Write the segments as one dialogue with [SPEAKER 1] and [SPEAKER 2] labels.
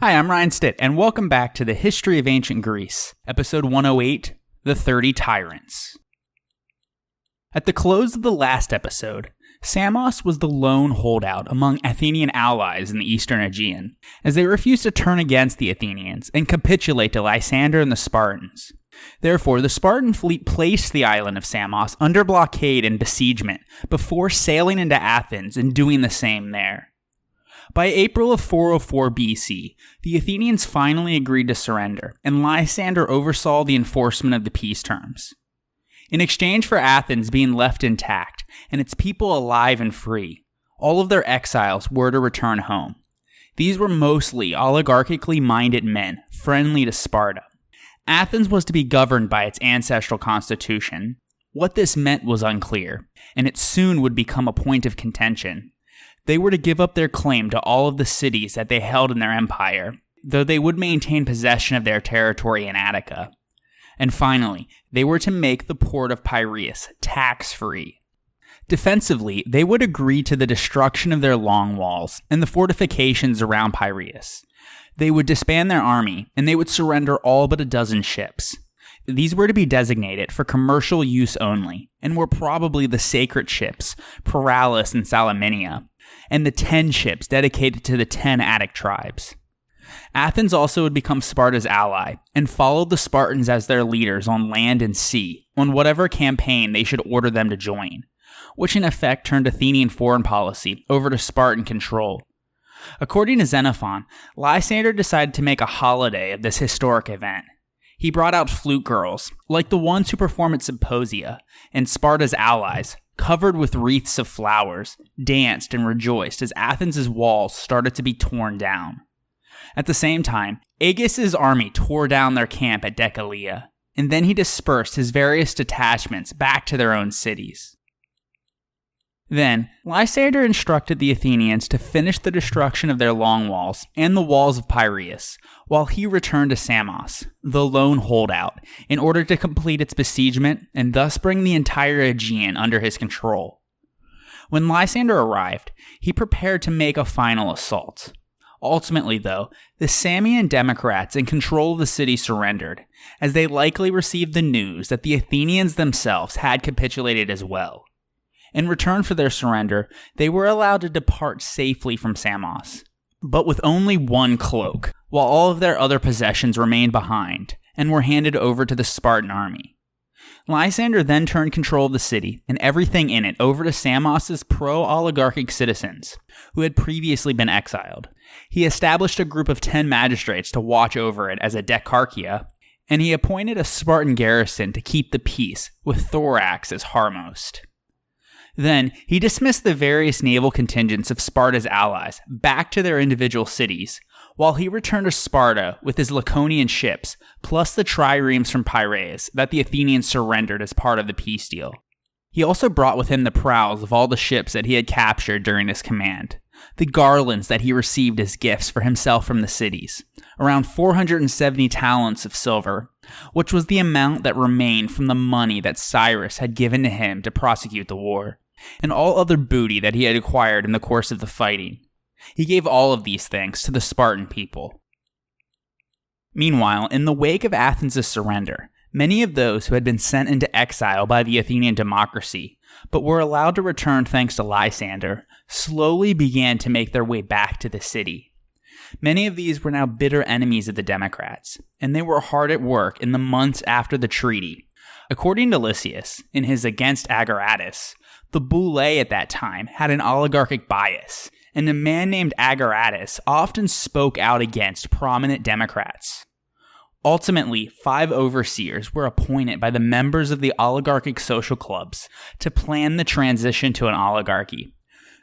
[SPEAKER 1] Hi, I'm Ryan Stitt, and welcome back to the History of Ancient Greece, episode 108, The 30 Tyrants. At the close of the last episode, Samos was the lone holdout among Athenian allies in the eastern Aegean, as they refused to turn against the Athenians and capitulate to Lysander and the Spartans. Therefore, the Spartan fleet placed the island of Samos under blockade and besiegement before sailing into Athens and doing the same there. By April of 404 BC, the Athenians finally agreed to surrender, and Lysander oversaw the enforcement of the peace terms. In exchange for Athens being left intact and its people alive and free, all of their exiles were to return home. These were mostly oligarchically minded men, friendly to Sparta. Athens was to be governed by its ancestral constitution. What this meant was unclear, and it soon would become a point of contention. They were to give up their claim to all of the cities that they held in their empire, though they would maintain possession of their territory in Attica. And finally, they were to make the port of Piraeus tax-free. Defensively, they would agree to the destruction of their long walls and the fortifications around Piraeus. They would disband their army, and they would surrender all but a dozen ships. These were to be designated for commercial use only, and were probably the sacred ships, Paralis and Salamina, and the 10 ships dedicated to the 10 Attic tribes. Athens also would become Sparta's ally, and followed the Spartans as their leaders on land and sea, on whatever campaign they should order them to join, which in effect turned Athenian foreign policy over to Spartan control. According to Xenophon, Lysander decided to make a holiday of this historic event. He brought out flute girls, like the ones who perform at symposia, and Sparta's allies, covered with wreaths of flowers, danced and rejoiced as Athens' walls started to be torn down. At the same time, Aegis's army tore down their camp at Decelea, and then he dispersed his various detachments back to their own cities. Then, Lysander instructed the Athenians to finish the destruction of their long walls and the walls of Piraeus, while he returned to Samos, the lone holdout, in order to complete its besiegement and thus bring the entire Aegean under his control. When Lysander arrived, he prepared to make a final assault. Ultimately, though, the Samian Democrats in control of the city surrendered, as they likely received the news that the Athenians themselves had capitulated as well. In return for their surrender, they were allowed to depart safely from Samos, but with only one cloak, while all of their other possessions remained behind, and were handed over to the Spartan army. Lysander then turned control of the city and everything in it over to Samos's pro-oligarchic citizens, who had previously been exiled. He established a group of 10 magistrates to watch over it as a dekarchia, and he appointed a Spartan garrison to keep the peace, with Thorax as Harmost. Then, he dismissed the various naval contingents of Sparta's allies back to their individual cities, while he returned to Sparta with his Laconian ships, plus the triremes from Piraeus that the Athenians surrendered as part of the peace deal. He also brought with him the prows of all the ships that he had captured during his command, the garlands that he received as gifts for himself from the cities, around 470 talents of silver, which was the amount that remained from the money that Cyrus had given to him to prosecute the war, and all other booty that he had acquired in the course of the fighting. He gave all of these things to the Spartan people. Meanwhile, in the wake of Athens' surrender, many of those who had been sent into exile by the Athenian democracy, but were allowed to return thanks to Lysander, slowly began to make their way back to the city. Many of these were now bitter enemies of the Democrats, and they were hard at work in the months after the treaty. According to Lysias, in his Against Agaratus, the boule at that time had an oligarchic bias, and a man named Agaratus often spoke out against prominent Democrats. Ultimately, 5 overseers were appointed by the members of the oligarchic social clubs to plan the transition to an oligarchy.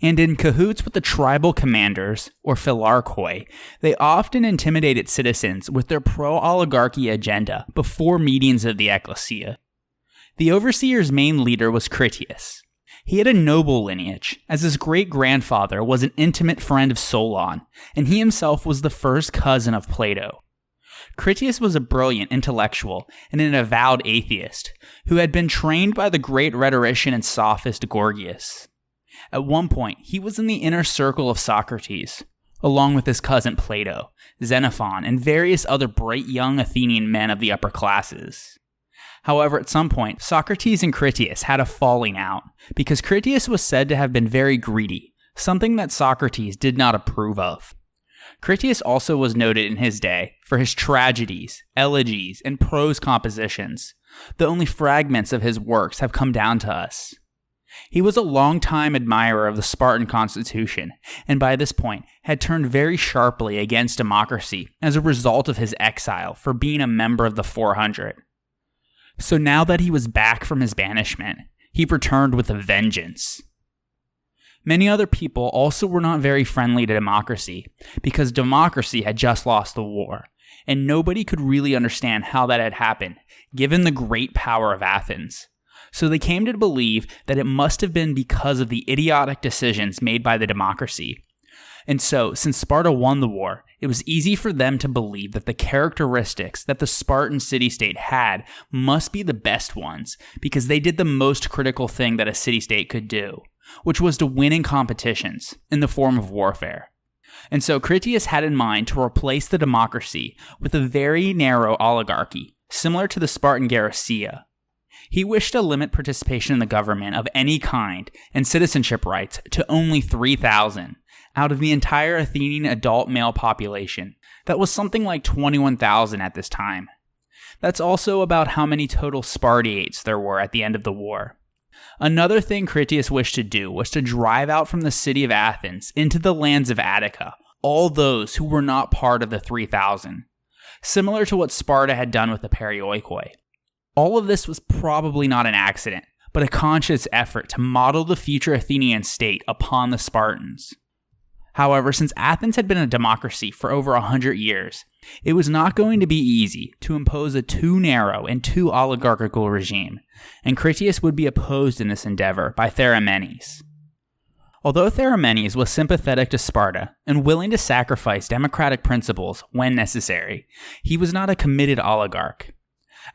[SPEAKER 1] And in cahoots with the tribal commanders, or philarchoi, they often intimidated citizens with their pro-oligarchy agenda before meetings of the ecclesia. The overseer's main leader was Critias. He had a noble lineage, as his great-grandfather was an intimate friend of Solon, and he himself was the first cousin of Plato. Critias was a brilliant intellectual and an avowed atheist, who had been trained by the great rhetorician and sophist Gorgias. At one point, he was in the inner circle of Socrates, along with his cousin Plato, Xenophon, and various other bright young Athenian men of the upper classes. However, at some point, Socrates and Critias had a falling out, because Critias was said to have been very greedy, something that Socrates did not approve of. Critias also was noted in his day for his tragedies, elegies, and prose compositions, though only fragments of his works have come down to us. He was a longtime admirer of the Spartan constitution, and by this point had turned very sharply against democracy as a result of his exile for being a member of the 400. So now that he was back from his banishment, he returned with a vengeance. Many other people also were not very friendly to democracy, because democracy had just lost the war, and nobody could really understand how that had happened, given the great power of Athens. So they came to believe that it must have been because of the idiotic decisions made by the democracy. And so, since Sparta won the war, it was easy for them to believe that the characteristics that the Spartan city-state had must be the best ones, because they did the most critical thing that a city-state could do, which was to win in competitions, in the form of warfare. And so Critias had in mind to replace the democracy with a very narrow oligarchy, similar to the Spartan Garcia. He wished to limit participation in the government of any kind and citizenship rights to only 3,000 out of the entire Athenian adult male population. That was something like 21,000 at this time. That's also about how many total Spartiates there were at the end of the war. Another thing Critias wished to do was to drive out from the city of Athens into the lands of Attica all those who were not part of the 3,000, similar to what Sparta had done with the Perioikoi. All of this was probably not an accident, but a conscious effort to model the future Athenian state upon the Spartans. However, since Athens had been a democracy for over 100 years, it was not going to be easy to impose a too narrow and too oligarchical regime, and Critias would be opposed in this endeavor by Theramenes. Although Theramenes was sympathetic to Sparta and willing to sacrifice democratic principles when necessary, he was not a committed oligarch.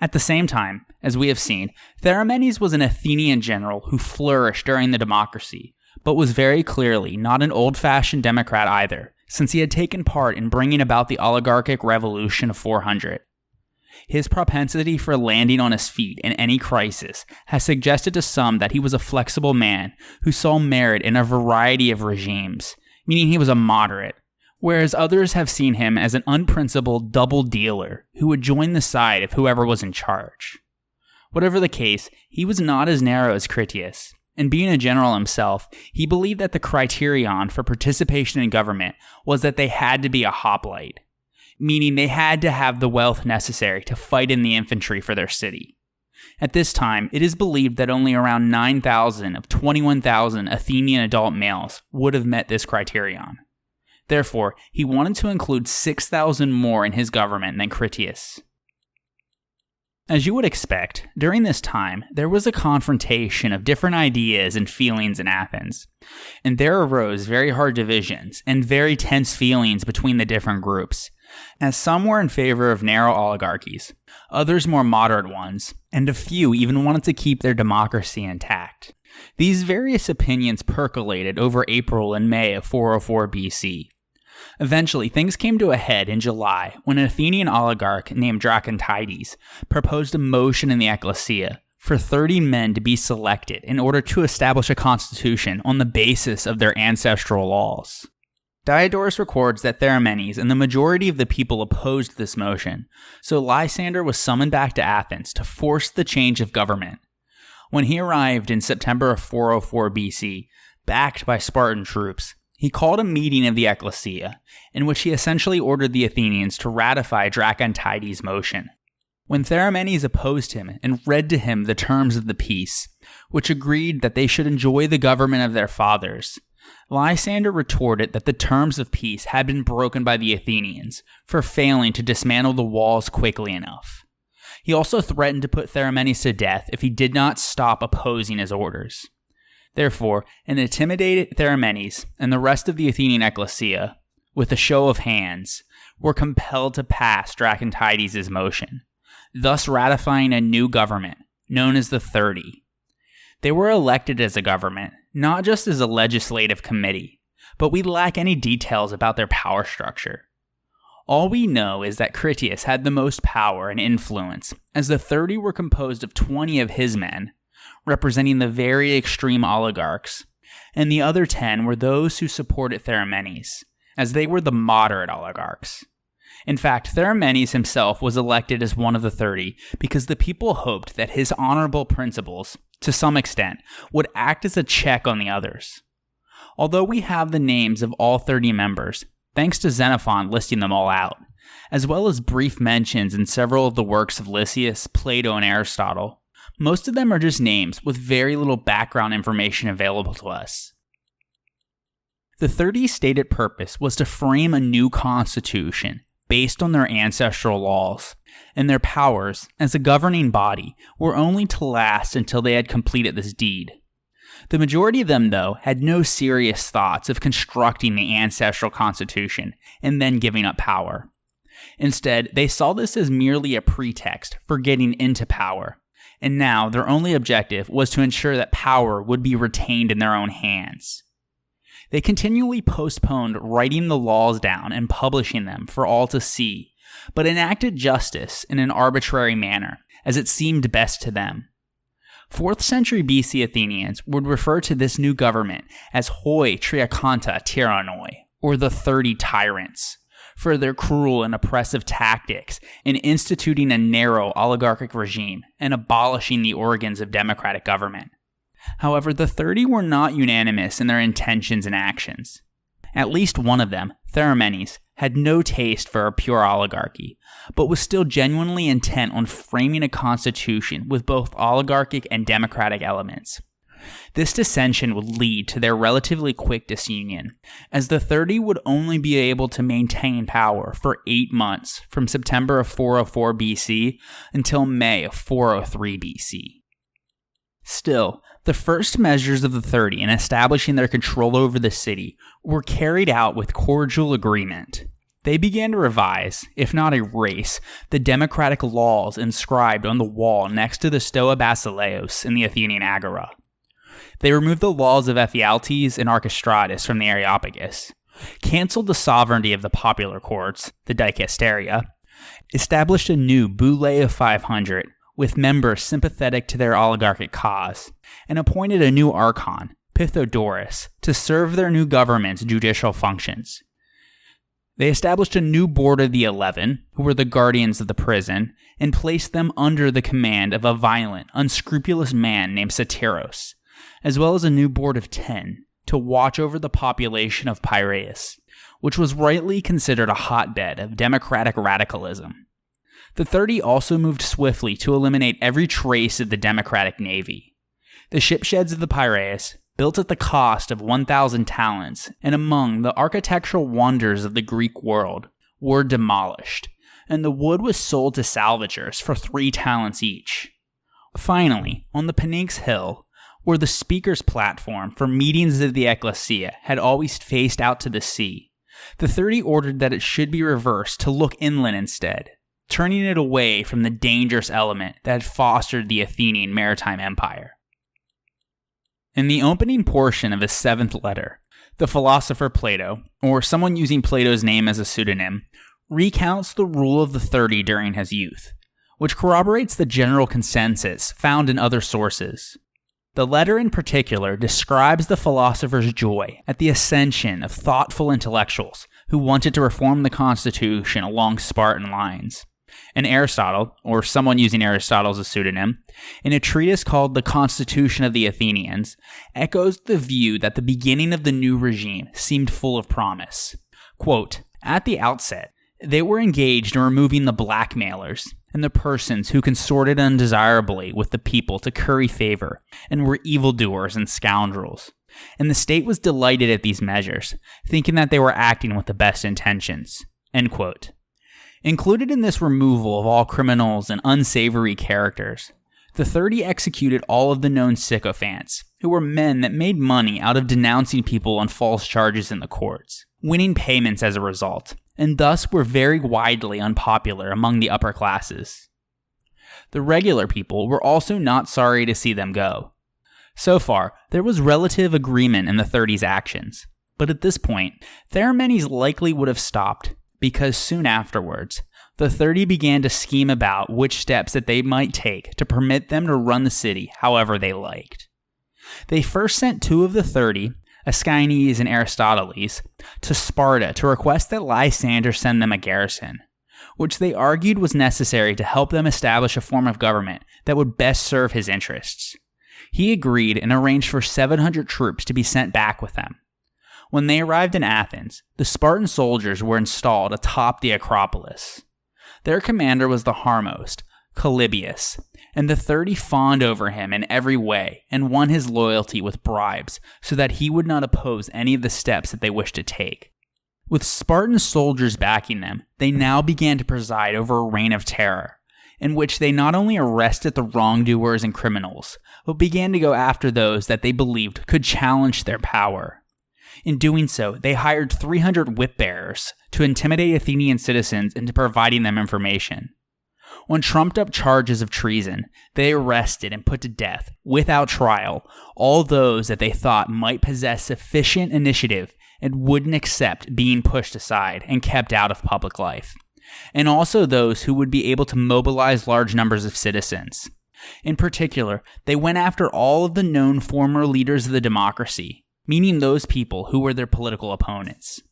[SPEAKER 1] At the same time, as we have seen, Theramenes was an Athenian general who flourished during the democracy, but was very clearly not an old-fashioned democrat either, since he had taken part in bringing about the oligarchic revolution of 400. His propensity for landing on his feet in any crisis has suggested to some that he was a flexible man who saw merit in a variety of regimes, meaning he was a moderate, whereas others have seen him as an unprincipled double dealer who would join the side of whoever was in charge. Whatever the case, he was not as narrow as Critias, and being a general himself, he believed that the criterion for participation in government was that they had to be a hoplite, meaning they had to have the wealth necessary to fight in the infantry for their city. At this time, it is believed that only around 9,000 of 21,000 Athenian adult males would have met this criterion. Therefore, he wanted to include 6,000 more in his government than Critias. As you would expect, during this time, there was a confrontation of different ideas and feelings in Athens, and there arose very hard divisions and very tense feelings between the different groups, as some were in favor of narrow oligarchies, others more moderate ones, and a few even wanted to keep their democracy intact. These various opinions percolated over April and May of 404 BC. Eventually, things came to a head in July when an Athenian oligarch named Dracontides proposed a motion in the ecclesia for 30 men to be selected in order to establish a constitution on the basis of their ancestral laws. Diodorus records that Theramenes and the majority of the people opposed this motion, so Lysander was summoned back to Athens to force the change of government. When he arrived in September of 404 BC, backed by Spartan troops, he called a meeting of the ecclesia, in which he essentially ordered the Athenians to ratify Dracontides' motion. When Theramenes opposed him and read to him the terms of the peace, which agreed that they should enjoy the government of their fathers, Lysander retorted that the terms of peace had been broken by the Athenians for failing to dismantle the walls quickly enough. He also threatened to put Theramenes to death if he did not stop opposing his orders. Therefore, an intimidated Theramenes and the rest of the Athenian ecclesia, with a show of hands, were compelled to pass Dracontides' motion, thus ratifying a new government, known as the 30. They were elected as a government, not just as a legislative committee, but we lack any details about their power structure. All we know is that Critias had the most power and influence, as the 30 were composed of 20 of his men, representing the very extreme oligarchs, and the other 10 were those who supported Theramenes, as they were the moderate oligarchs. In fact, Theramenes himself was elected as one of the 30 because the people hoped that his honorable principles, to some extent, would act as a check on the others. Although we have the names of all 30 members, thanks to Xenophon listing them all out, as well as brief mentions in several of the works of Lysias, Plato, and Aristotle, most of them are just names with very little background information available to us. The 30's stated purpose was to frame a new constitution based on their ancestral laws, and their powers as a governing body were only to last until they had completed this deed. The majority of them, though, had no serious thoughts of constructing the ancestral constitution and then giving up power. Instead, they saw this as merely a pretext for getting into power, and now their only objective was to ensure that power would be retained in their own hands. They continually postponed writing the laws down and publishing them for all to see, but enacted justice in an arbitrary manner, as it seemed best to them. 4th century BC Athenians would refer to this new government as hoi triakanta tyranoi, or the 30 Tyrants, for their cruel and oppressive tactics in instituting a narrow oligarchic regime and abolishing the organs of democratic government. However, the 30 were not unanimous in their intentions and actions. At least one of them, Theramenes, had no taste for a pure oligarchy, but was still genuinely intent on framing a constitution with both oligarchic and democratic elements. This dissension would lead to their relatively quick disunion, as the 30 would only be able to maintain power for 8 months from September of 404 BC until May of 403 BC. Still, the first measures of the 30 in establishing their control over the city were carried out with cordial agreement. They began to revise, if not erase, the democratic laws inscribed on the wall next to the Stoa Basileus in the Athenian Agora. They removed the laws of Ephialtes and Archestratus from the Areopagus, canceled the sovereignty of the popular courts, the Dicasteria, established a new Boule of 500, with members sympathetic to their oligarchic cause, and appointed a new archon, Pythodorus, to serve their new government's judicial functions. They established a new board of the 11, who were the guardians of the prison, and placed them under the command of a violent, unscrupulous man named Satyros, as well as a new board of 10, to watch over the population of Piraeus, which was rightly considered a hotbed of democratic radicalism. The 30 also moved swiftly to eliminate every trace of the democratic navy. The shipsheds of the Piraeus, built at the cost of 1,000 talents and among the architectural wonders of the Greek world, were demolished, and the wood was sold to salvagers for 3 talents each. Finally, on the Pnyx Hill, where the speaker's platform for meetings of the ecclesia had always faced out to the sea, the 30 ordered that it should be reversed to look inland instead, turning it away from the dangerous element that had fostered the Athenian maritime empire. In the opening portion of his 7th letter, the philosopher Plato, or someone using Plato's name as a pseudonym, recounts the rule of the 30 during his youth, which corroborates the general consensus found in other sources. The letter in particular describes the philosopher's joy at the ascension of thoughtful intellectuals who wanted to reform the constitution along Spartan lines. And Aristotle, or someone using Aristotle as a pseudonym, in a treatise called The Constitution of the Athenians, echoes the view that the beginning of the new regime seemed full of promise. Quote, "At the outset, they were engaged in removing the blackmailers and the persons who consorted undesirably with the people to curry favor and were evildoers and scoundrels. And the state was delighted at these measures, thinking that they were acting with the best intentions." End quote. Included in this removal of all criminals and unsavory characters, the 30 executed all of the known sycophants, who were men that made money out of denouncing people on false charges in the courts, winning payments as a result, and thus were very widely unpopular among the upper classes. The regular people were also not sorry to see them go. So far, there was relative agreement in the 30's actions. But at this point, Theramenes likely would have stopped, because soon afterwards, the 30 began to scheme about which steps that they might take to permit them to run the city however they liked. They first sent 2 of the 30, Aeschines and Aristoteles, to Sparta to request that Lysander send them a garrison, which they argued was necessary to help them establish a form of government that would best serve his interests. He agreed and arranged for 700 troops to be sent back with them. When they arrived in Athens, the Spartan soldiers were installed atop the Acropolis. Their commander was the Harmost, Polybius, and the 30 fawned over him in every way and won his loyalty with bribes so that he would not oppose any of the steps that they wished to take. With Spartan soldiers backing them, they now began to preside over a reign of terror, in which they not only arrested the wrongdoers and criminals, but began to go after those that they believed could challenge their power. In doing so, they hired 300 whip-bearers to intimidate Athenian citizens into providing them information. On trumped-up charges of treason, they arrested and put to death, without trial, all those that they thought might possess sufficient initiative and wouldn't accept being pushed aside and kept out of public life, and also those who would be able to mobilize large numbers of citizens. In particular, they went after all of the known former leaders of the democracy, meaning those people who were their political opponents.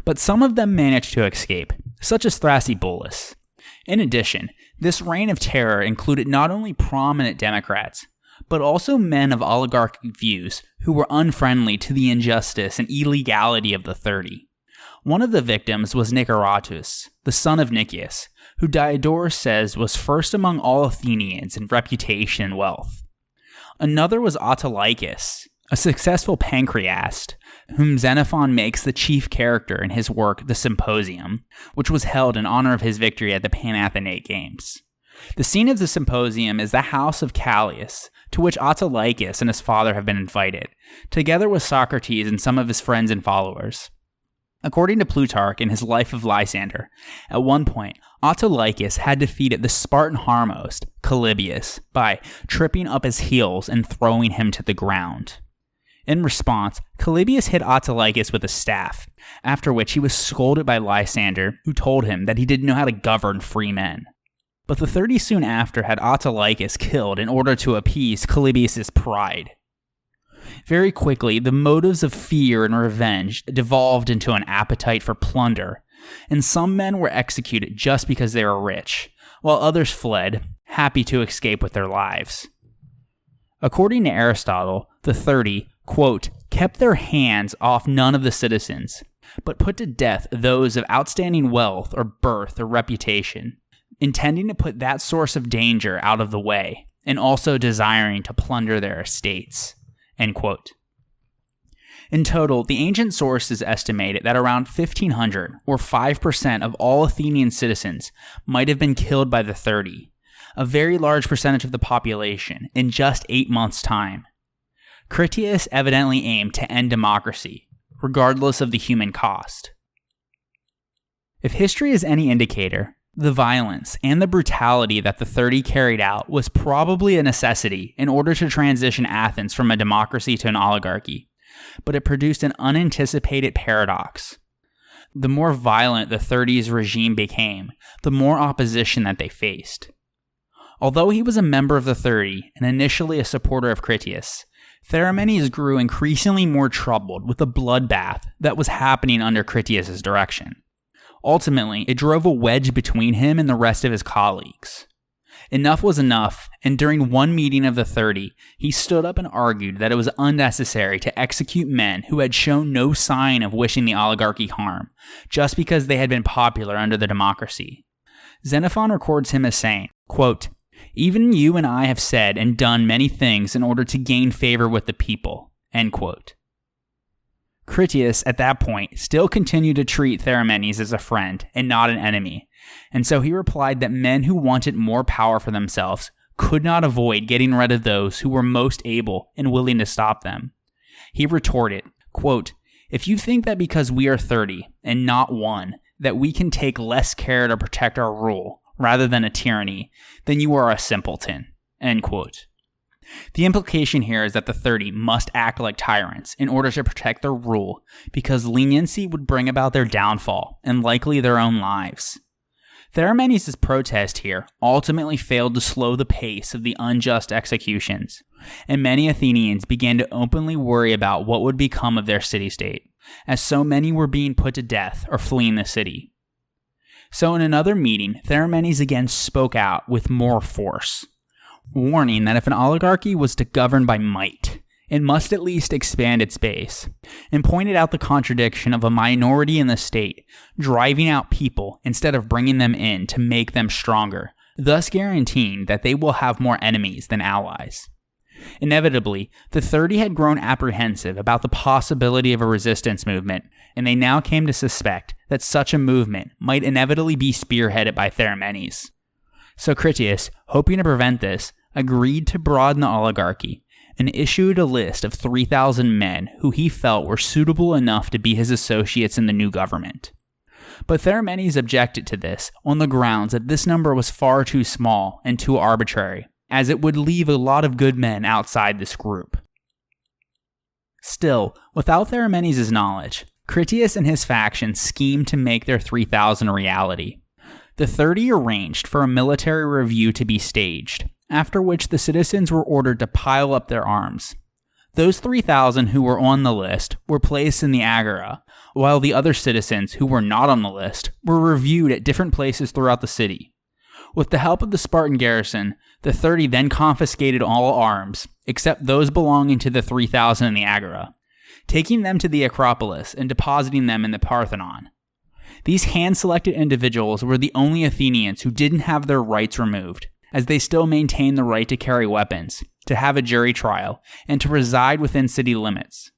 [SPEAKER 1] But some of them managed to escape, such as Thrasybulus. In addition, this reign of terror included not only prominent Democrats, but also men of oligarchic views who were unfriendly to the injustice and illegality of the 30. One of the victims was Niceratus, the son of Nicias, who Diodorus says was first among all Athenians in reputation and wealth. Another was Autolycus, a successful pancreast, whom Xenophon makes the chief character in his work The Symposium, which was held in honor of his victory at the Panathenate Games. The scene of the symposium is the house of Callias, to which Autolycus and his father have been invited, together with Socrates and some of his friends and followers. According to Plutarch in his Life of Lysander, at one point, Autolycus had defeated the Spartan Harmost, Polybius, by tripping up his heels and throwing him to the ground. In response, Polybius hit Autolycus with a staff, after which he was scolded by Lysander, who told him that he didn't know how to govern free men. But the 30 soon after had Autolycus killed in order to appease Polybius' pride. Very quickly, the motives of fear and revenge devolved into an appetite for plunder, and some men were executed just because they were rich, while others fled, happy to escape with their lives. According to Aristotle, the 30, quote, kept their hands off none of the citizens, but put to death those of outstanding wealth or birth or reputation, intending to put that source of danger out of the way, and also desiring to plunder their estates. End quote. In total, the ancient sources estimated that around 1,500, or 5% of all Athenian citizens, might have been killed by the 30, a very large percentage of the population, in just 8 months' time. Critias evidently aimed to end democracy, regardless of the human cost. If history is any indicator, the violence and the brutality that the 30 carried out was probably a necessity in order to transition Athens from a democracy to an oligarchy, but it produced an unanticipated paradox. The more violent the 30's regime became, the more opposition that they faced. Although he was a member of the 30 and initially a supporter of Critias, Theramenes grew increasingly more troubled with the bloodbath that was happening under Critias' direction. Ultimately, it drove a wedge between him and the rest of his colleagues. Enough was enough, and during one meeting of the 30, he stood up and argued that it was unnecessary to execute men who had shown no sign of wishing the oligarchy harm, just because they had been popular under the democracy. Xenophon records him as saying, quote, "Even you and I have said and done many things in order to gain favor with the people." End quote. Critias, at that point, still continued to treat Theramenes as a friend and not an enemy, and so he replied that men who wanted more power for themselves could not avoid getting rid of those who were most able and willing to stop them. He retorted, quote, "If you think that because we are 30 and not one, that we can take less care to protect our rule rather than a tyranny, then you are a simpleton." End quote. The implication here is that the 30 must act like tyrants in order to protect their rule, because leniency would bring about their downfall and likely their own lives. Theramenes' protest here ultimately failed to slow the pace of the unjust executions, and many Athenians began to openly worry about what would become of their city-state, as so many were being put to death or fleeing the city. So in another meeting, Theramenes again spoke out with more force, warning that if an oligarchy was to govern by might, it must at least expand its base, and pointed out the contradiction of a minority in the state driving out people instead of bringing them in to make them stronger, thus guaranteeing that they will have more enemies than allies. Inevitably, the 30 had grown apprehensive about the possibility of a resistance movement, and they now came to suspect that such a movement might inevitably be spearheaded by Theramenes. So Critias, hoping to prevent this, agreed to broaden the oligarchy and issued a list of 3,000 men who he felt were suitable enough to be his associates in the new government. But Theramenes objected to this on the grounds that this number was far too small and too arbitrary, as it would leave a lot of good men outside this group. Still, without Theramenes' knowledge, Critias and his faction schemed to make their 3,000 a reality. The 30 arranged for a military review to be staged, after which the citizens were ordered to pile up their arms. Those 3,000 who were on the list were placed in the agora, while the other citizens who were not on the list were reviewed at different places throughout the city. With the help of the Spartan garrison, the 30 then confiscated all arms, except those belonging to the 3,000 in the agora, taking them to the Acropolis and depositing them in the Parthenon. These hand-selected individuals were the only Athenians who didn't have their rights removed, as they still maintained the right to carry weapons, to have a jury trial, and to reside within city limits.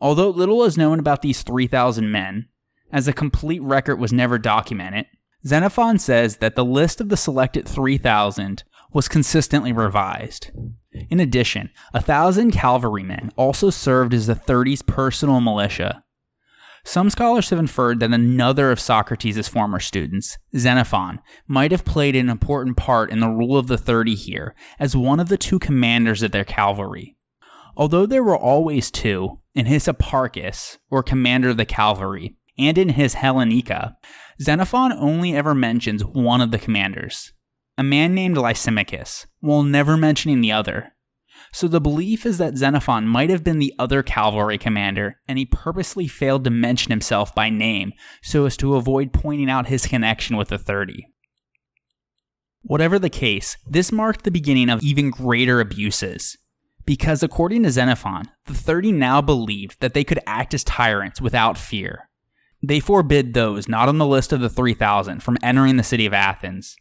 [SPEAKER 1] Although little is known about these 3,000 men, as a complete record was never documented, Xenophon says that the list of the selected 3,000 was consistently revised. In addition, 1,000 cavalrymen also served as the 30's personal militia. Some scholars have inferred that another of Socrates' former students, Xenophon, might have played an important part in the rule of the 30 here as one of the two commanders of their cavalry. Although there were always two, in his Hipparchus, or commander of the cavalry, and in his Hellenica, Xenophon only ever mentions one of the commanders, a man named Lysimachus, while never mentioning the other. So the belief is that Xenophon might have been the other cavalry commander, and he purposely failed to mention himself by name so as to avoid pointing out his connection with the 30. Whatever the case, this marked the beginning of even greater abuses, because according to Xenophon, the 30 now believed that they could act as tyrants without fear. They forbid those not on the list of the 3,000 from entering the city of Athens,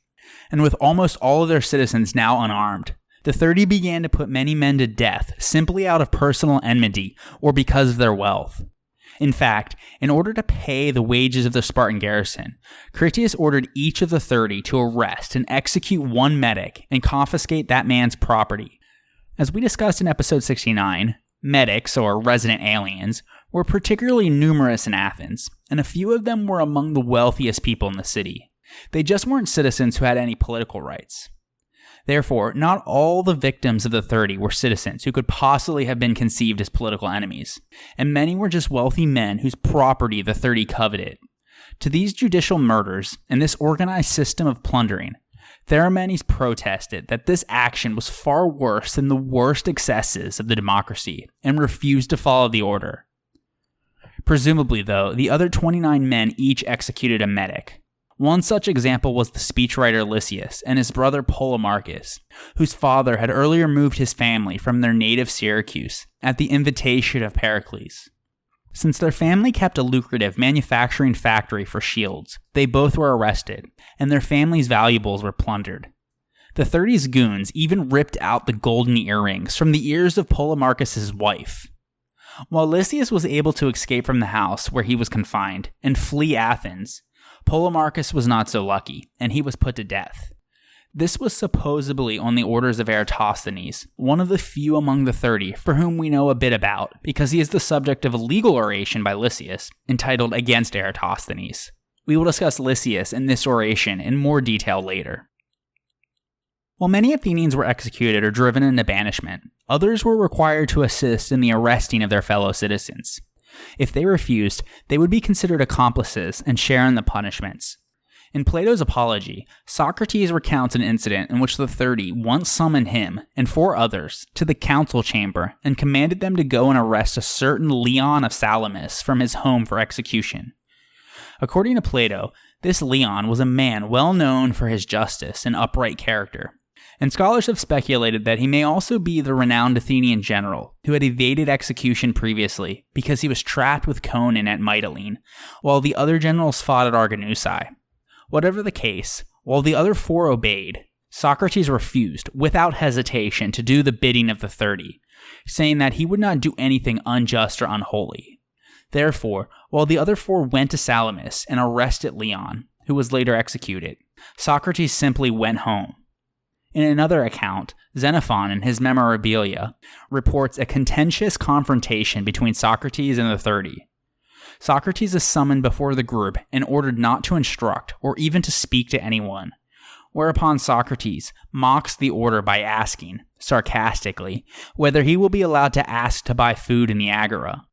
[SPEAKER 1] and with almost all of their citizens now unarmed, the 30 began to put many men to death simply out of personal enmity or because of their wealth. In fact, in order to pay the wages of the Spartan garrison, Critias ordered each of the 30 to arrest and execute one medic and confiscate that man's property. As we discussed in episode 69, medics, or resident aliens, were particularly numerous in Athens, and a few of them were among the wealthiest people in the city. They just weren't citizens who had any political rights. Therefore, not all the victims of the 30 were citizens who could possibly have been conceived as political enemies, and many were just wealthy men whose property the 30 coveted. To these judicial murders and this organized system of plundering, Theramenes protested that this action was far worse than the worst excesses of the democracy, and refused to follow the order. Presumably, though, the other 29 men each executed a medic. One such example was the speechwriter Lysias and his brother Polemarchus, whose father had earlier moved his family from their native Syracuse at the invitation of Pericles. Since their family kept a lucrative manufacturing factory for shields, they both were arrested, and their family's valuables were plundered. The 30's goons even ripped out the golden earrings from the ears of Polemarchus' wife. While Lysias was able to escape from the house where he was confined and flee Athens, Polemarchus was not so lucky, and he was put to death. This was supposedly on the orders of Eratosthenes, one of the few among the 30 for whom we know a bit about, because he is the subject of a legal oration by Lysias, entitled Against Eratosthenes. We will discuss Lysias and this oration in more detail later. While many Athenians were executed or driven into banishment, others were required to assist in the arresting of their fellow citizens. If they refused, they would be considered accomplices and share in the punishments. In Plato's Apology, Socrates recounts an incident in which the 30 once summoned him and 4 others to the council chamber and commanded them to go and arrest a certain Leon of Salamis from his home for execution. According to Plato, this Leon was a man well known for his justice and upright character, and scholars have speculated that he may also be the renowned Athenian general who had evaded execution previously because he was trapped with Conon at Mytilene, while the other generals fought at Arginusae. Whatever the case, while the other 4 obeyed, Socrates refused, without hesitation, to do the bidding of the 30, saying that he would not do anything unjust or unholy. Therefore, while the other 4 went to Salamis and arrested Leon, who was later executed, Socrates simply went home. In another account, Xenophon in his Memorabilia reports a contentious confrontation between Socrates and the 30. Socrates is summoned before the group and ordered not to instruct or even to speak to anyone, whereupon Socrates mocks the order by asking, sarcastically, whether he will be allowed to ask to buy food in the agora.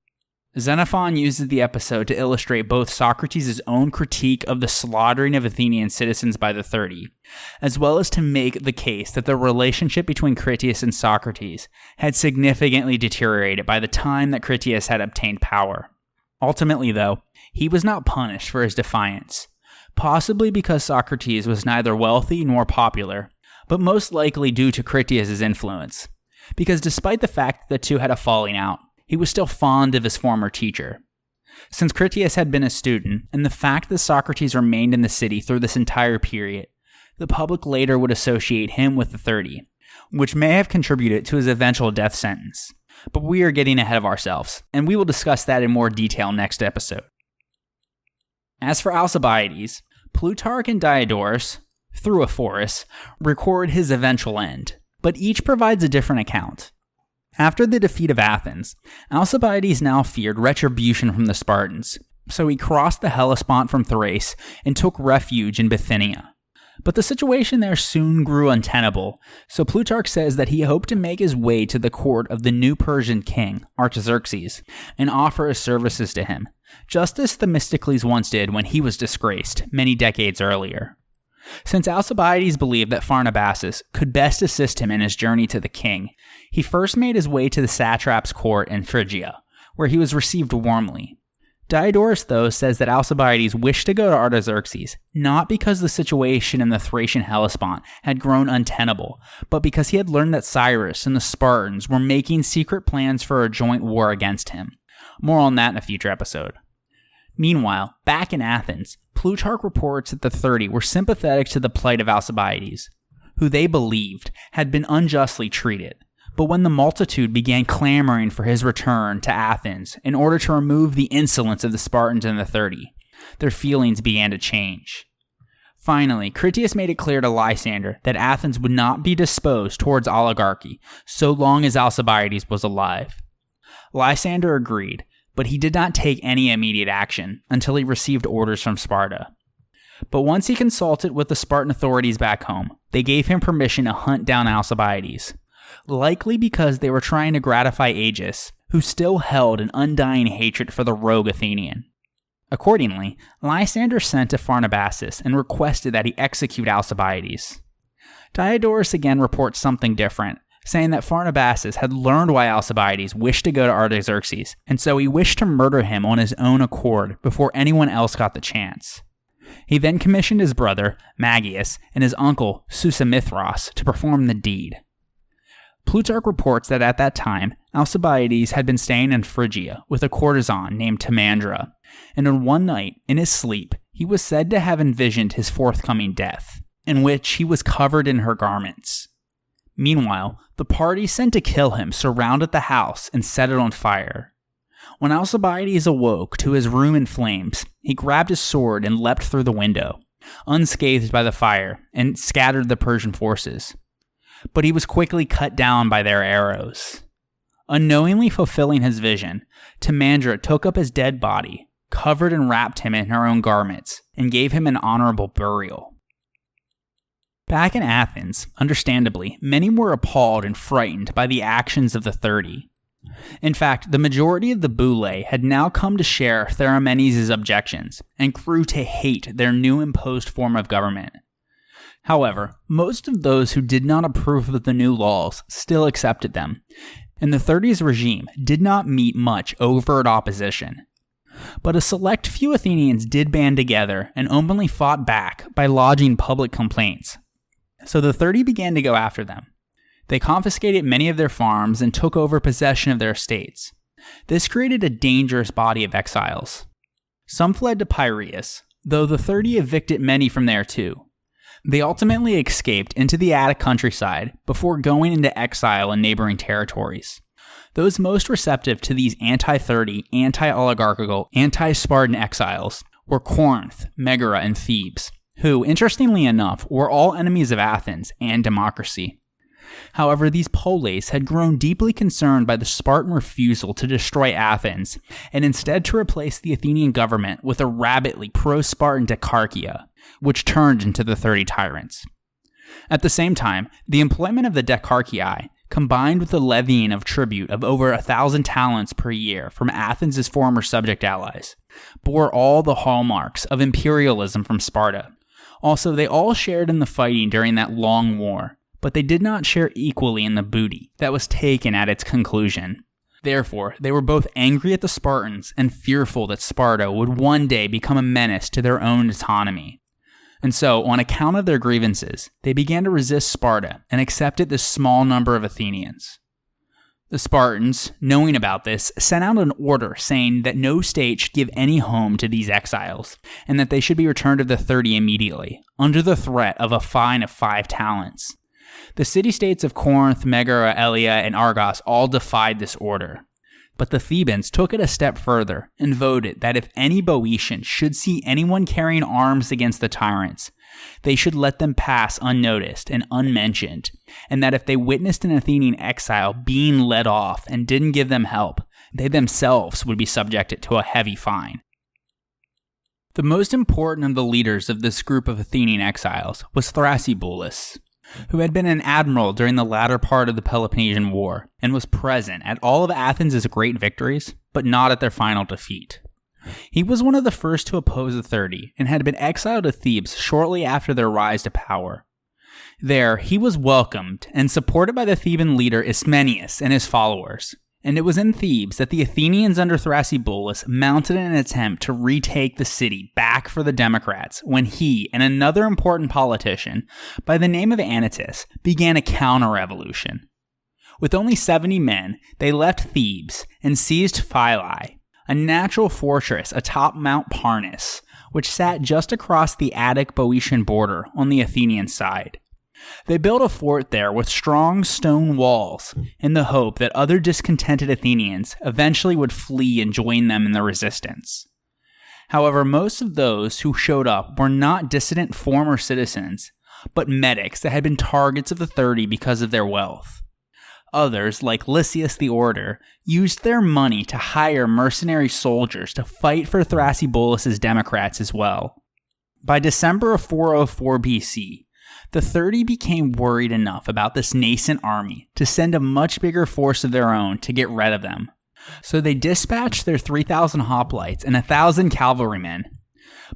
[SPEAKER 1] Xenophon uses the episode to illustrate both Socrates' own critique of the slaughtering of Athenian citizens by the 30, as well as to make the case that the relationship between Critias and Socrates had significantly deteriorated by the time that Critias had obtained power. Ultimately, though, he was not punished for his defiance, possibly because Socrates was neither wealthy nor popular, but most likely due to Critias' influence, because despite the fact that the two had a falling out, he was still fond of his former teacher. Since Critias had been a student, and the fact that Socrates remained in the city through this entire period, the public later would associate him with the 30, which may have contributed to his eventual death sentence. But we are getting ahead of ourselves, and we will discuss that in more detail next episode. As for Alcibiades, Plutarch and Diodorus, through Ephorus, record his eventual end, but each provides a different account. After the defeat of Athens, Alcibiades now feared retribution from the Spartans, so he crossed the Hellespont from Thrace and took refuge in Bithynia. But the situation there soon grew untenable, so Plutarch says that he hoped to make his way to the court of the new Persian king, Artaxerxes, and offer his services to him, just as Themistocles once did when he was disgraced many decades earlier. Since Alcibiades believed that Pharnabazus could best assist him in his journey to the king, he first made his way to the satrap's court in Phrygia, where he was received warmly. Diodorus, though, says that Alcibiades wished to go to Artaxerxes, not because the situation in the Thracian Hellespont had grown untenable, but because he had learned that Cyrus and the Spartans were making secret plans for a joint war against him. More on that in a future episode. Meanwhile, back in Athens, Plutarch reports that the 30 were sympathetic to the plight of Alcibiades, who they believed had been unjustly treated. But when the multitude began clamoring for his return to Athens in order to remove the insolence of the Spartans and the 30, their feelings began to change. Finally, Critias made it clear to Lysander that Athens would not be disposed towards oligarchy so long as Alcibiades was alive. Lysander agreed, but he did not take any immediate action until he received orders from Sparta. But once he consulted with the Spartan authorities back home, they gave him permission to hunt down Alcibiades, likely because they were trying to gratify Agis, who still held an undying hatred for the rogue Athenian. Accordingly, Lysander sent to Pharnabazus and requested that he execute Alcibiades. Diodorus again reports something different, saying that Pharnabazus had learned why Alcibiades wished to go to Artaxerxes, and so he wished to murder him on his own accord before anyone else got the chance. He then commissioned his brother, Magius, and his uncle, Susamithros, to perform the deed. Plutarch reports that at that time, Alcibiades had been staying in Phrygia with a courtesan named Timandra, and on one night, in his sleep, he was said to have envisioned his forthcoming death, in which he was covered in her garments. Meanwhile, the party sent to kill him surrounded the house and set it on fire. When Alcibiades awoke to his room in flames, he grabbed his sword and leapt through the window, unscathed by the fire, and scattered the Persian forces. But he was quickly cut down by their arrows. Unknowingly fulfilling his vision, Timandra took up his dead body, covered and wrapped him in her own garments, and gave him an honorable burial. Back in Athens, understandably, many were appalled and frightened by the actions of the 30. In fact, the majority of the boule had now come to share Theramenes' objections and grew to hate their new imposed form of government. However, most of those who did not approve of the new laws still accepted them, and the 30's regime did not meet much overt opposition. But a select few Athenians did band together and openly fought back by lodging public complaints. So the 30 began to go after them. They confiscated many of their farms and took over possession of their estates. This created a dangerous body of exiles. Some fled to Piraeus, though the 30 evicted many from there too. They ultimately escaped into the Attic countryside before going into exile in neighboring territories. Those most receptive to these anti-30, anti-oligarchical, anti-Spartan exiles were Corinth, Megara, and Thebes, who, interestingly enough, were all enemies of Athens and democracy. However, these polis had grown deeply concerned by the Spartan refusal to destroy Athens, and instead to replace the Athenian government with a rabidly pro-Spartan Decarchia, which turned into the 30 Tyrants. At the same time, the employment of the Decarchii, combined with the levying of tribute of over 1,000 talents per year from Athens' former subject allies, bore all the hallmarks of imperialism from Sparta. Also, they all shared in the fighting during that long war, but they did not share equally in the booty that was taken at its conclusion. Therefore, they were both angry at the Spartans and fearful that Sparta would one day become a menace to their own autonomy. And so, on account of their grievances, they began to resist Sparta and accepted this small number of Athenians. The Spartans, knowing about this, sent out an order saying that no state should give any home to these exiles, and that they should be returned to the 30 immediately, under the threat of a fine of 5 talents. The city-states of Corinth, Megara, Elea, and Argos all defied this order. But the Thebans took it a step further and voted that if any Boeotian should see anyone carrying arms against the tyrants, they should let them pass unnoticed and unmentioned, and that if they witnessed an Athenian exile being led off and didn't give them help, they themselves would be subjected to a heavy fine. The most important of the leaders of this group of Athenian exiles was Thrasybulus, who had been an admiral during the latter part of the Peloponnesian War and was present at all of Athens' great victories, but not at their final defeat. He was one of the first to oppose the 30 and had been exiled to Thebes shortly after their rise to power. There, he was welcomed and supported by the Theban leader Ismenias and his followers, and it was in Thebes that the Athenians under Thrasybulus mounted an attempt to retake the city back for the Democrats when he and another important politician by the name of Anytus began a counter-revolution. With only 70 men, they left Thebes and seized Phyle, a natural fortress atop Mount Parnus, which sat just across the Attic Boeotian border on the Athenian side. They built a fort there with strong stone walls in the hope that other discontented Athenians eventually would flee and join them in the resistance. However, most of those who showed up were not dissident former citizens, but medics that had been targets of the 30 because of their wealth. Others, like Lysias the orator, used their money to hire mercenary soldiers to fight for Thrasybulus' Democrats as well. By December of 404 BC, the 30 became worried enough about this nascent army to send a much bigger force of their own to get rid of them. So they dispatched their 3,000 hoplites and 1,000 cavalrymen.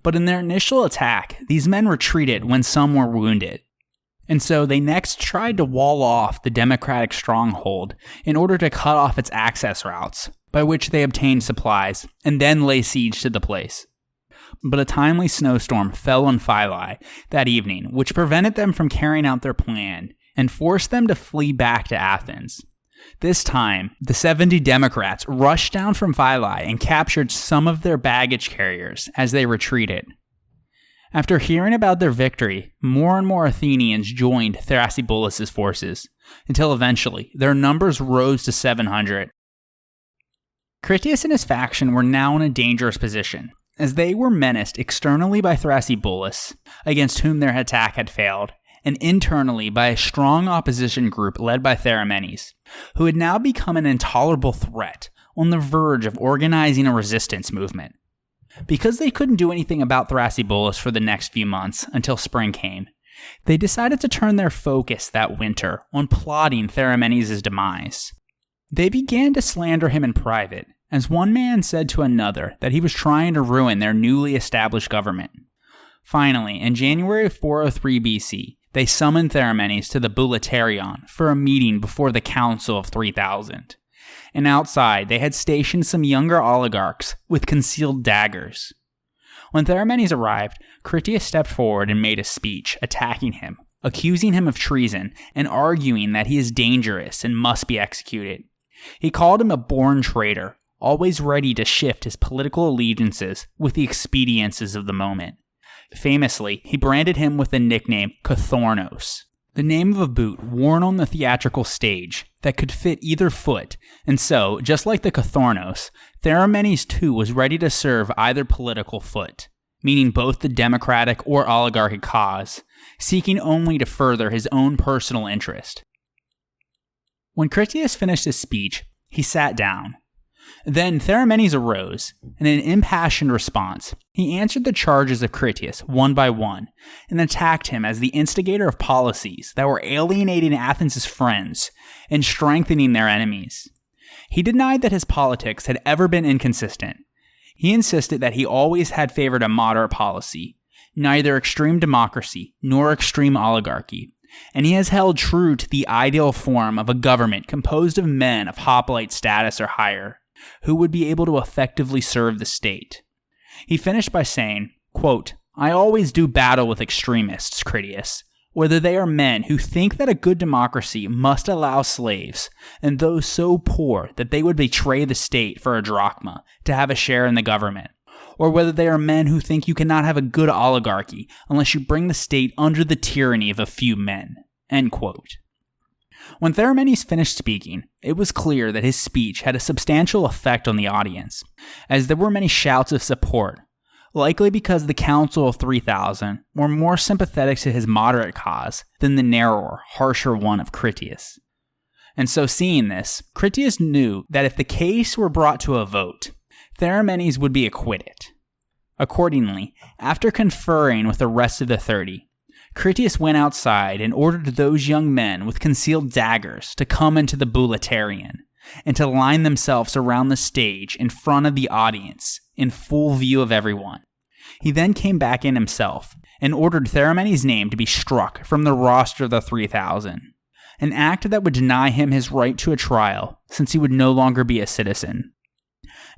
[SPEAKER 1] But in their initial attack, these men retreated when some were wounded. And so they next tried to wall off the Democratic stronghold in order to cut off its access routes, by which they obtained supplies, and then lay siege to the place. But a timely snowstorm fell on Phyle that evening, which prevented them from carrying out their plan and forced them to flee back to Athens. This time, the 70 Democrats rushed down from Phyle and captured some of their baggage carriers as they retreated. After hearing about their victory, more and more Athenians joined Thrasybulus' forces, until eventually their numbers rose to 700. Critias and his faction were now in a dangerous position, as they were menaced externally by Thrasybulus, against whom their attack had failed, and internally by a strong opposition group led by Theramenes, who had now become an intolerable threat on the verge of organizing a resistance movement. Because they couldn't do anything about Thrasybulus for the next few months until spring came, They decided to turn their focus that winter on plotting Theramenes' demise. They began to slander him in private, as one man said to another that he was trying to ruin their newly established government. Finally, in January 403 BC, they summoned Theramenes to the Bouleuterion for a meeting before the Council of 3000. And outside, they had stationed some younger oligarchs with concealed daggers. When Theramenes arrived, Critias stepped forward and made a speech attacking him, accusing him of treason and arguing that he is dangerous and must be executed. He called him a born traitor, always ready to shift his political allegiances with the expediences of the moment. Famously, he branded him with the nickname Kothornos, the name of a boot worn on the theatrical stage that could fit either foot, and so, just like the Kothornos, Theramenes too was ready to serve either political foot, meaning both the democratic or oligarchic cause, seeking only to further his own personal interest. When Critias finished his speech, he sat down. Then Theramenes arose, and in an impassioned response, he answered the charges of Critias one by one, and attacked him as the instigator of policies that were alienating Athens' friends and strengthening their enemies. He denied that his politics had ever been inconsistent. He insisted that he always had favored a moderate policy, neither extreme democracy nor extreme oligarchy, and he has held true to the ideal form of a government composed of men of hoplite status or higher, who would be able to effectively serve the state. He finished by saying, quote, "I always do battle with extremists, Critias, whether they are men who think that a good democracy must allow slaves, and those so poor that they would betray the state for a drachma to have a share in the government, or whether they are men who think you cannot have a good oligarchy unless you bring the state under the tyranny of a few men." End quote. When Theramenes finished speaking, it was clear that his speech had a substantial effect on the audience, as there were many shouts of support, likely because the Council of 3000 were more sympathetic to his moderate cause than the narrower, harsher one of Critias. And so seeing this, Critias knew that if the case were brought to a vote, Theramenes would be acquitted. Accordingly, after conferring with the rest of the 30, Critias went outside and ordered those young men with concealed daggers to come into the Bouleuterion and to line themselves around the stage in front of the audience in full view of everyone. He then came back in himself and ordered Theramenes' name to be struck from the roster of the 3000, an act that would deny him his right to a trial since he would no longer be a citizen.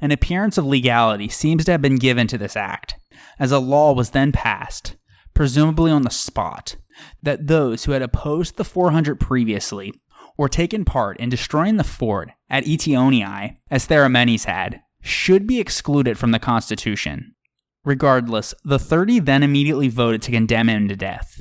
[SPEAKER 1] An appearance of legality seems to have been given to this act, as a law was then passed, presumably on the spot, that those who had opposed the 400 previously or taken part in destroying the fort at Eteonii, as Theramenes had, should be excluded from the constitution. Regardless, the 30 then immediately voted to condemn him to death.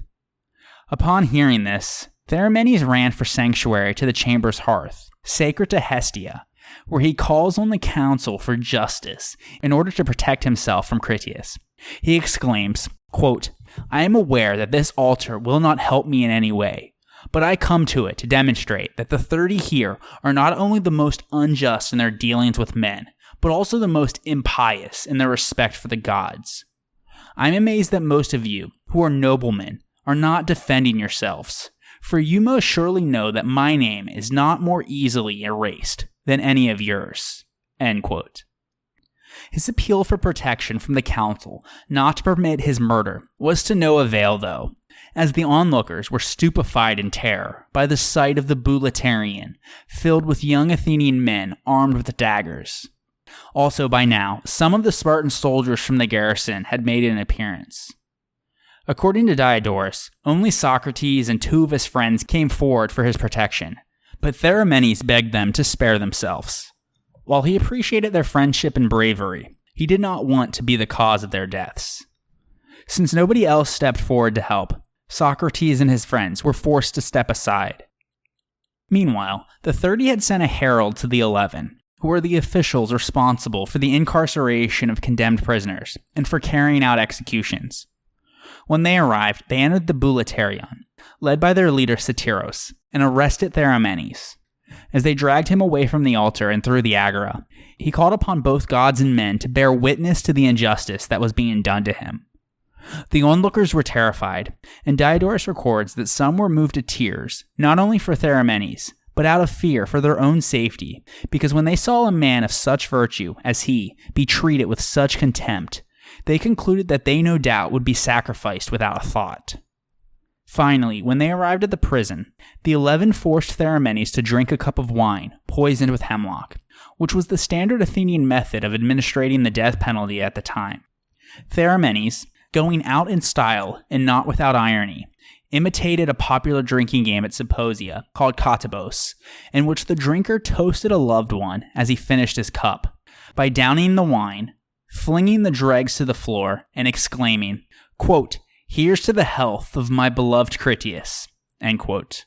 [SPEAKER 1] Upon hearing this, Theramenes ran for sanctuary to the chamber's hearth, sacred to Hestia, where he calls on the council for justice in order to protect himself from Critias. He exclaims, quote, "I am aware that this altar will not help me in any way, but I come to it to demonstrate that the 30 here are not only the most unjust in their dealings with men, but also the most impious in their respect for the gods. I am amazed that most of you, who are noblemen, are not defending yourselves, for you most surely know that my name is not more easily erased than any of yours." End quote. His appeal for protection from the council not to permit his murder was to no avail, though, as the onlookers were stupefied in terror by the sight of the Bouleuterion filled with young Athenian men armed with daggers. Also, by now, some of the Spartan soldiers from the garrison had made an appearance. According to Diodorus, only Socrates and 2 of his friends came forward for his protection, but Theramenes begged them to spare themselves. While he appreciated their friendship and bravery, he did not want to be the cause of their deaths. Since nobody else stepped forward to help, Socrates and his friends were forced to step aside. Meanwhile, the 30 had sent a herald to the 11, who were the officials responsible for the incarceration of condemned prisoners and for carrying out executions. When they arrived, they entered the Bouleuterion, led by their leader Satyros, and arrested Theramenes. As they dragged him away from the altar and through the agora, he called upon both gods and men to bear witness to the injustice that was being done to him. The onlookers were terrified, and Diodorus records that some were moved to tears, not only for Theramenes, but out of fear for their own safety, because when they saw a man of such virtue as he be treated with such contempt, they concluded that they no doubt would be sacrificed without a thought. Finally, when they arrived at the prison, the 11 forced Theramenes to drink a cup of wine poisoned with hemlock, which was the standard Athenian method of administering the death penalty at the time. Theramenes, going out in style and not without irony, imitated a popular drinking game at symposia called katabos, in which the drinker toasted a loved one as he finished his cup, by downing the wine, flinging the dregs to the floor, and exclaiming, quote, "Here's to the health of my beloved Critias," end quote.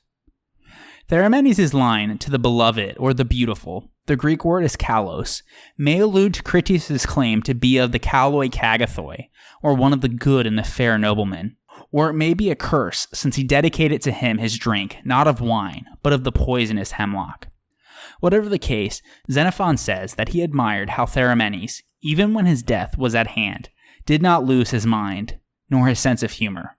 [SPEAKER 1] Theramenes' line to the beloved or the beautiful, the Greek word is kalos, may allude to Critias' claim to be of the kaloi kagathoi, or one of the good and the fair noblemen, or it may be a curse since he dedicated to him his drink not of wine, but of the poisonous hemlock. Whatever the case, Xenophon says that he admired how Theramenes, even when his death was at hand, did not lose his mind, nor his sense of humor.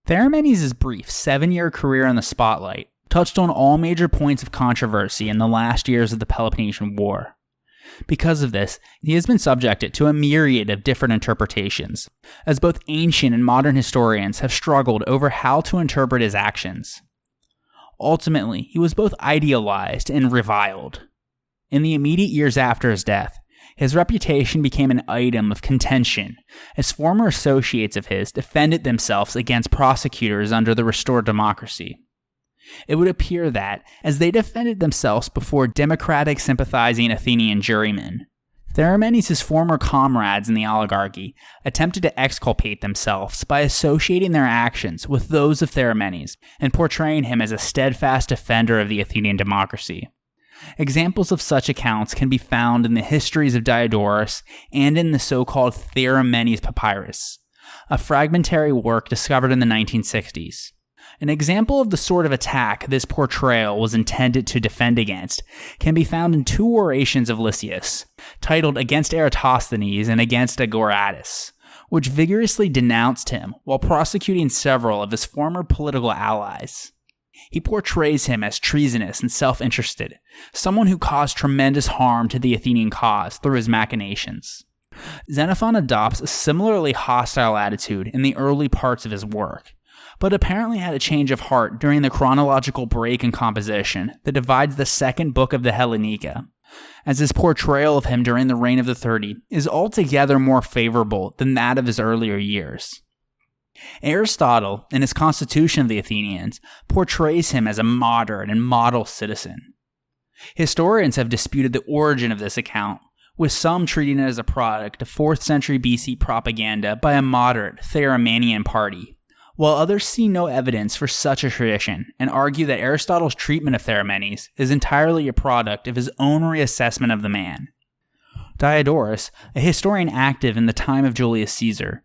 [SPEAKER 1] Theramenes' brief 7-year career in the spotlight touched on all major points of controversy in the last years of the Peloponnesian War. Because of this, he has been subjected to a myriad of different interpretations, as both ancient and modern historians have struggled over how to interpret his actions. Ultimately, he was both idealized and reviled. In the immediate years after his death, his reputation became an item of contention, as former associates of his defended themselves against prosecutors under the restored democracy. It would appear that, as they defended themselves before democratic sympathizing Athenian jurymen, Theramenes' former comrades in the oligarchy attempted to exculpate themselves by associating their actions with those of Theramenes and portraying him as a steadfast defender of the Athenian democracy. Examples of such accounts can be found in the histories of Diodorus and in the so-called Theramenes Papyrus, a fragmentary work discovered in the 1960s. An example of the sort of attack this portrayal was intended to defend against can be found in 2 orations of Lysias, titled Against Eratosthenes and Against Agoratus, which vigorously denounced him while prosecuting several of his former political allies. He portrays him as treasonous and self-interested, someone who caused tremendous harm to the Athenian cause through his machinations. Xenophon adopts a similarly hostile attitude in the early parts of his work, but apparently had a change of heart during the chronological break in composition that divides the second book of the Hellenica, as his portrayal of him during the reign of the 30 is altogether more favorable than that of his earlier years. Aristotle, in his Constitution of the Athenians, portrays him as a moderate and model citizen. Historians have disputed the origin of this account, with some treating it as a product of 4th century BC propaganda by a moderate Theramanian party, while others see no evidence for such a tradition and argue that Aristotle's treatment of Theramenes is entirely a product of his own reassessment of the man. Diodorus, a historian active in the time of Julius Caesar,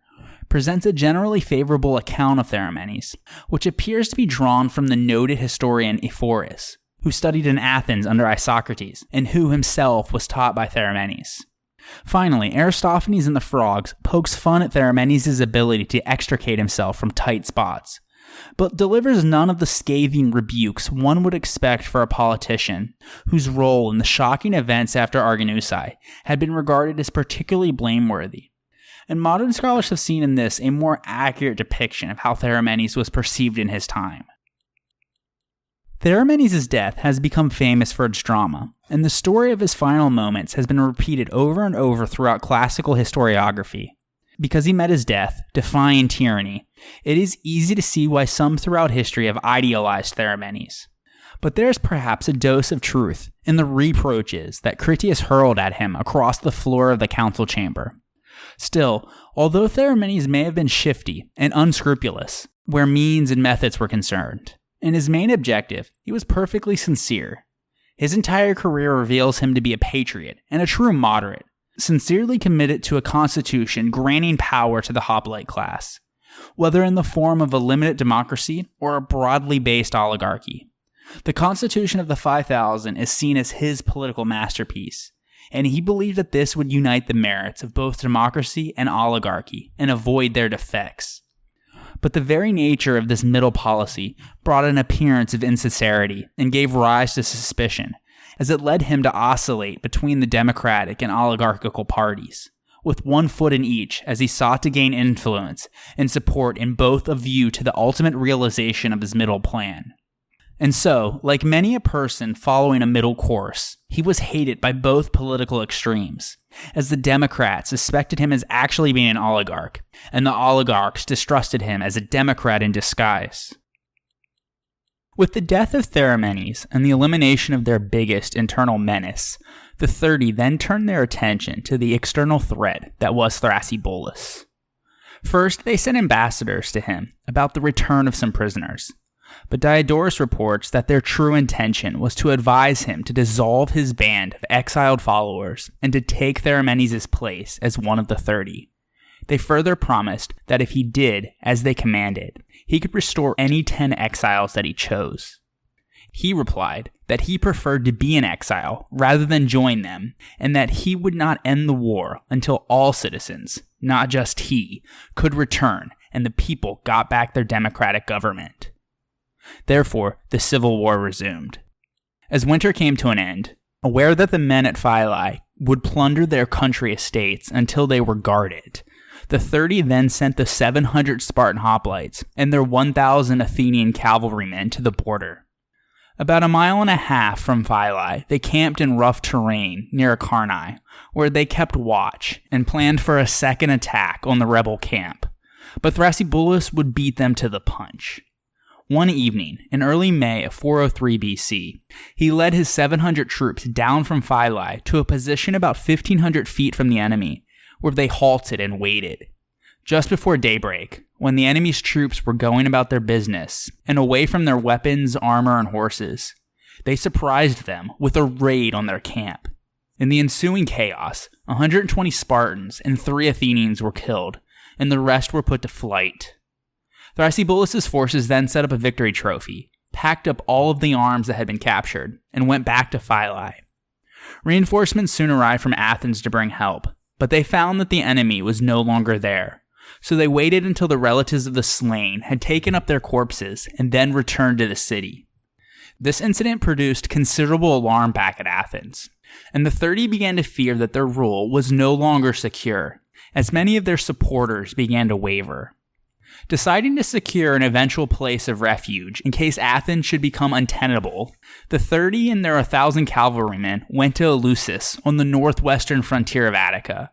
[SPEAKER 1] presents a generally favorable account of Theramenes, which appears to be drawn from the noted historian Ephorus, who studied in Athens under Socrates, and who himself was taught by Theramenes. Finally, Aristophanes in the Frogs pokes fun at Theramenes' ability to extricate himself from tight spots, but delivers none of the scathing rebukes one would expect for a politician whose role in the shocking events after Arginusae had been regarded as particularly blameworthy. And modern scholars have seen in this a more accurate depiction of how Theramenes was perceived in his time. Theramenes' death has become famous for its drama, and the story of his final moments has been repeated over and over throughout classical historiography. Because he met his death, defying tyranny, it is easy to see why some throughout history have idealized Theramenes. But there's perhaps a dose of truth in the reproaches that Critias hurled at him across the floor of the council chamber. Still, although Theramenes may have been shifty and unscrupulous where means and methods were concerned, in his main objective, he was perfectly sincere. His entire career reveals him to be a patriot and a true moderate, sincerely committed to a constitution granting power to the hoplite class, whether in the form of a limited democracy or a broadly based oligarchy. The Constitution of the 5000 is seen as his political masterpiece, and he believed that this would unite the merits of both democracy and oligarchy and avoid their defects. But the very nature of this middle policy brought an appearance of insincerity and gave rise to suspicion, as it led him to oscillate between the democratic and oligarchical parties, with one foot in each as he sought to gain influence and support in both a view to the ultimate realization of his middle plan. And so, like many a person following a middle course, he was hated by both political extremes, as the Democrats suspected him as actually being an oligarch, and the oligarchs distrusted him as a democrat in disguise. With the death of Theramenes and the elimination of their biggest internal menace, the 30 then turned their attention to the external threat that was Thrasybulus. First, they sent ambassadors to him about the return of some prisoners, but Diodorus reports that their true intention was to advise him to dissolve his band of exiled followers and to take Theramenes' place as one of the 30. They further promised that if he did as they commanded, he could restore any 10 exiles that he chose. He replied that he preferred to be an exile rather than join them, and that he would not end the war until all citizens, not just he, could return and the people got back their democratic government. Therefore, the civil war resumed. As winter came to an end, aware that the men at Phyle would plunder their country estates until they were guarded, the 30 then sent the 700 Spartan hoplites and their 1,000 Athenian cavalrymen to the border. About a mile and a half from Phyle, they camped in rough terrain near Carnae, where they kept watch and planned for a second attack on the rebel camp, but Thrasybulus would beat them to the punch. One evening, in early May of 403 BC, he led his 700 troops down from Phyle to a position about 1,500 feet from the enemy, where they halted and waited. Just before daybreak, when the enemy's troops were going about their business and away from their weapons, armor, and horses, they surprised them with a raid on their camp. In the ensuing chaos, 120 Spartans and 3 Athenians were killed, and the rest were put to flight. Thrasybulus' forces then set up a victory trophy, packed up all of the arms that had been captured, and went back to Phyle. Reinforcements soon arrived from Athens to bring help, but they found that the enemy was no longer there, so they waited until the relatives of the slain had taken up their corpses and then returned to the city. This incident produced considerable alarm back at Athens, and the 30 began to fear that their rule was no longer secure, as many of their supporters began to waver. Deciding to secure an eventual place of refuge in case Athens should become untenable, the 30 and their 1,000 cavalrymen went to Eleusis on the northwestern frontier of Attica.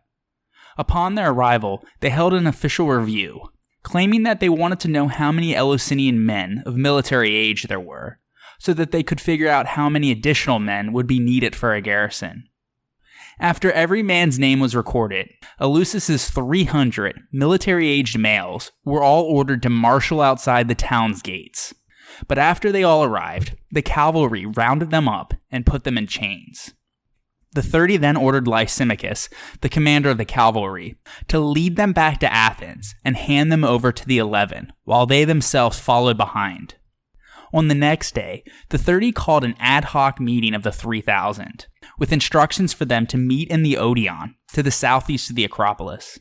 [SPEAKER 1] Upon their arrival, they held an official review, claiming that they wanted to know how many Eleusinian men of military age there were, so that they could figure out how many additional men would be needed for a garrison. After every man's name was recorded, Eleusis' 300 military-aged males were all ordered to marshal outside the town's gates. But after they all arrived, the cavalry rounded them up and put them in chains. The 30 then ordered Lysimachus, the commander of the cavalry, to lead them back to Athens and hand them over to the 11, while they themselves followed behind. On the next day, the 30 called an ad hoc meeting of the 3,000, with instructions for them to meet in the Odeon, to the southeast of the Acropolis.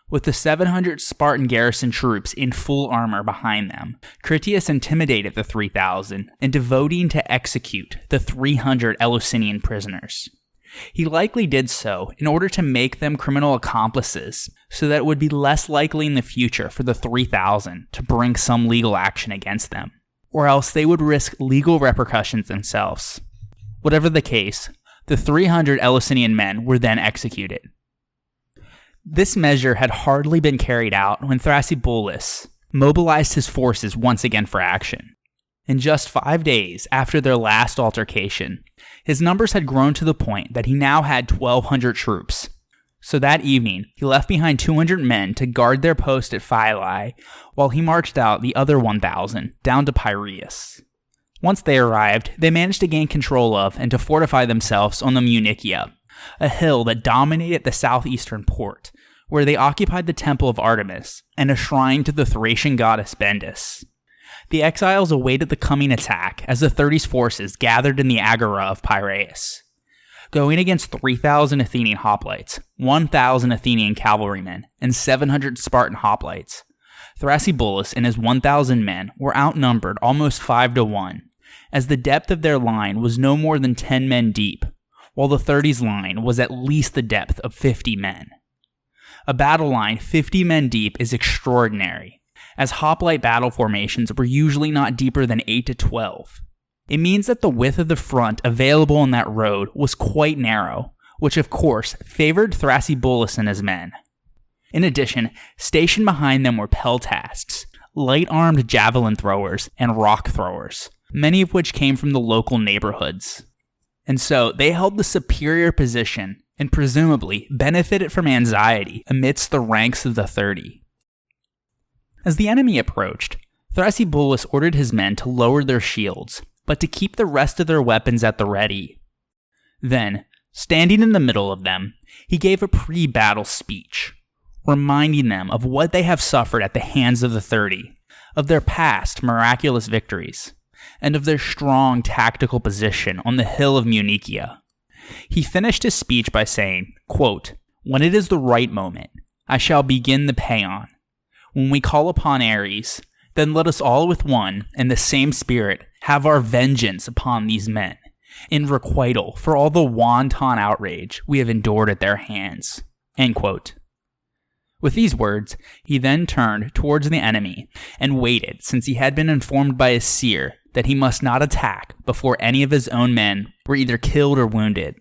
[SPEAKER 1] With the 700 Spartan garrison troops in full armor behind them, Critias intimidated the 3,000 into voting to execute the 300 Eleusinian prisoners. He likely did so in order to make them criminal accomplices, so that it would be less likely in the future for the 3,000 to bring some legal action against them, or else they would risk legal repercussions themselves. Whatever the case, the 300 Eleusinian men were then executed. This measure had hardly been carried out when Thrasybulus mobilized his forces once again for action. In just 5 days after their last altercation, his numbers had grown to the point that he now had 1,200 troops. So that evening, he left behind 200 men to guard their post at Phyle, while he marched out the other 1,000 down to Piraeus. Once they arrived, they managed to gain control of and to fortify themselves on the Munichia, a hill that dominated the southeastern port, where they occupied the temple of Artemis and a shrine to the Thracian goddess Bendis. The exiles awaited the coming attack as the 30's forces gathered in the agora of Piraeus. going against 3,000 Athenian hoplites, 1,000 Athenian cavalrymen, and 700 Spartan hoplites. Thrasybulus and his 1,000 men were outnumbered almost 5-1, as the depth of their line was no more than 10 men deep, while the 30's line was at least the depth of 50 men. A battle line 50 men deep is extraordinary, as hoplite battle formations were usually not deeper than 8 to 12. It means that the width of the front available on that road was quite narrow, which of course favored Thrasybulus and his men. In addition, stationed behind them were peltasts, light-armed javelin throwers and rock throwers, many of which came from the local neighborhoods. And so they held the superior position and presumably benefited from anxiety amidst the ranks of the 30. As the enemy approached, Thrasybulus ordered his men to lower their shields, but to keep the rest of their weapons at the ready. Then, standing in the middle of them, he gave a pre-battle speech, reminding them of what they have suffered at the hands of the 30, of their past miraculous victories, and of their strong tactical position on the hill of Munichia. He finished his speech by saying, quote, "When it is the right moment, I shall begin the paean. When we call upon Ares, then let us all with one and the same spirit have our vengeance upon these men, in requital for all the wanton outrage we have endured at their hands." End quote. With these words, he then turned towards the enemy and waited, since he had been informed by his seer that he must not attack before any of his own men were either killed or wounded.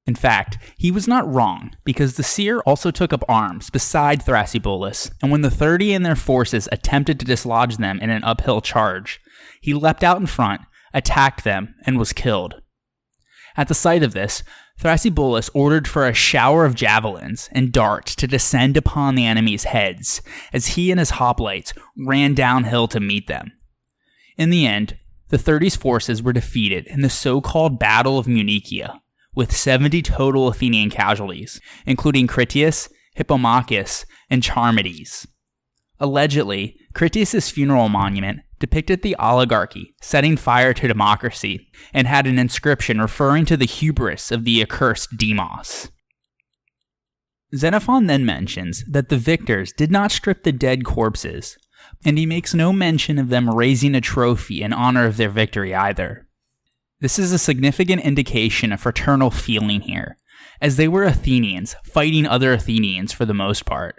[SPEAKER 1] In fact, he was not wrong, because the seer also took up arms beside Thrasybulus, and when the 30 and their forces attempted to dislodge them in an uphill charge, he leapt out in front, attacked them, and was killed. At the sight of this, Thrasybulus ordered for a shower of javelins and darts to descend upon the enemy's heads, as he and his hoplites ran downhill to meet them. In the end, the 30's forces were defeated in the so-called Battle of Munichia, with 70 total Athenian casualties, including Critias, Hippomachus, and Charmides. Allegedly, Critias' funeral monument depicted the oligarchy setting fire to democracy and had an inscription referring to the hubris of the accursed Demos. Xenophon then mentions that the victors did not strip the dead corpses, and he makes no mention of them raising a trophy in honor of their victory either. This is a significant indication of fraternal feeling here, as they were Athenians fighting other Athenians for the most part.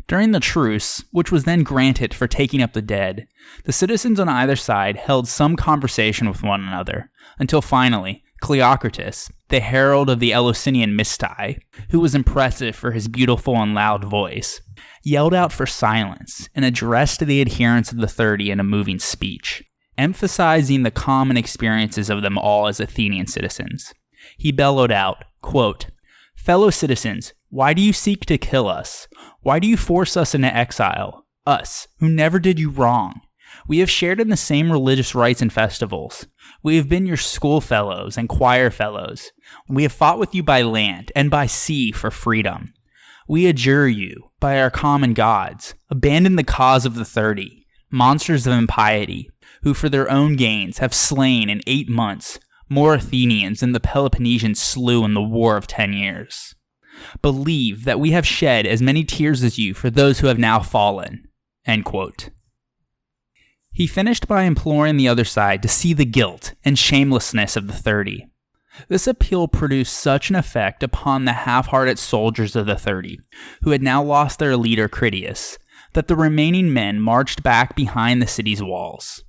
[SPEAKER 1] During the truce, which was then granted for taking up the dead, the citizens on either side held some conversation with one another, until finally, Cleocritus, the herald of the Eleusinian Mystae, who was impressive for his beautiful and loud voice, yelled out for silence and addressed the adherents of the 30 in a moving speech, emphasizing the common experiences of them all as Athenian citizens. He bellowed out, quote, "Fellow citizens, why do you seek to kill us? Why do you force us into exile? Us, who never did you wrong. We have shared in the same religious rites and festivals. We have been your school fellows and choir fellows. We have fought with you by land and by sea for freedom. We adjure you, by our common gods, abandon the cause of the 30, monsters of impiety, who for their own gains have slain in 8 months more Athenians than the Peloponnesians slew in the War of 10 years. Believe that we have shed as many tears as you for those who have now fallen." End quote. He finished by imploring the other side to see the guilt and shamelessness of the 30. This appeal produced such an effect upon the half-hearted soldiers of the 30, who had now lost their leader Critias, that the remaining men marched back behind the city's walls.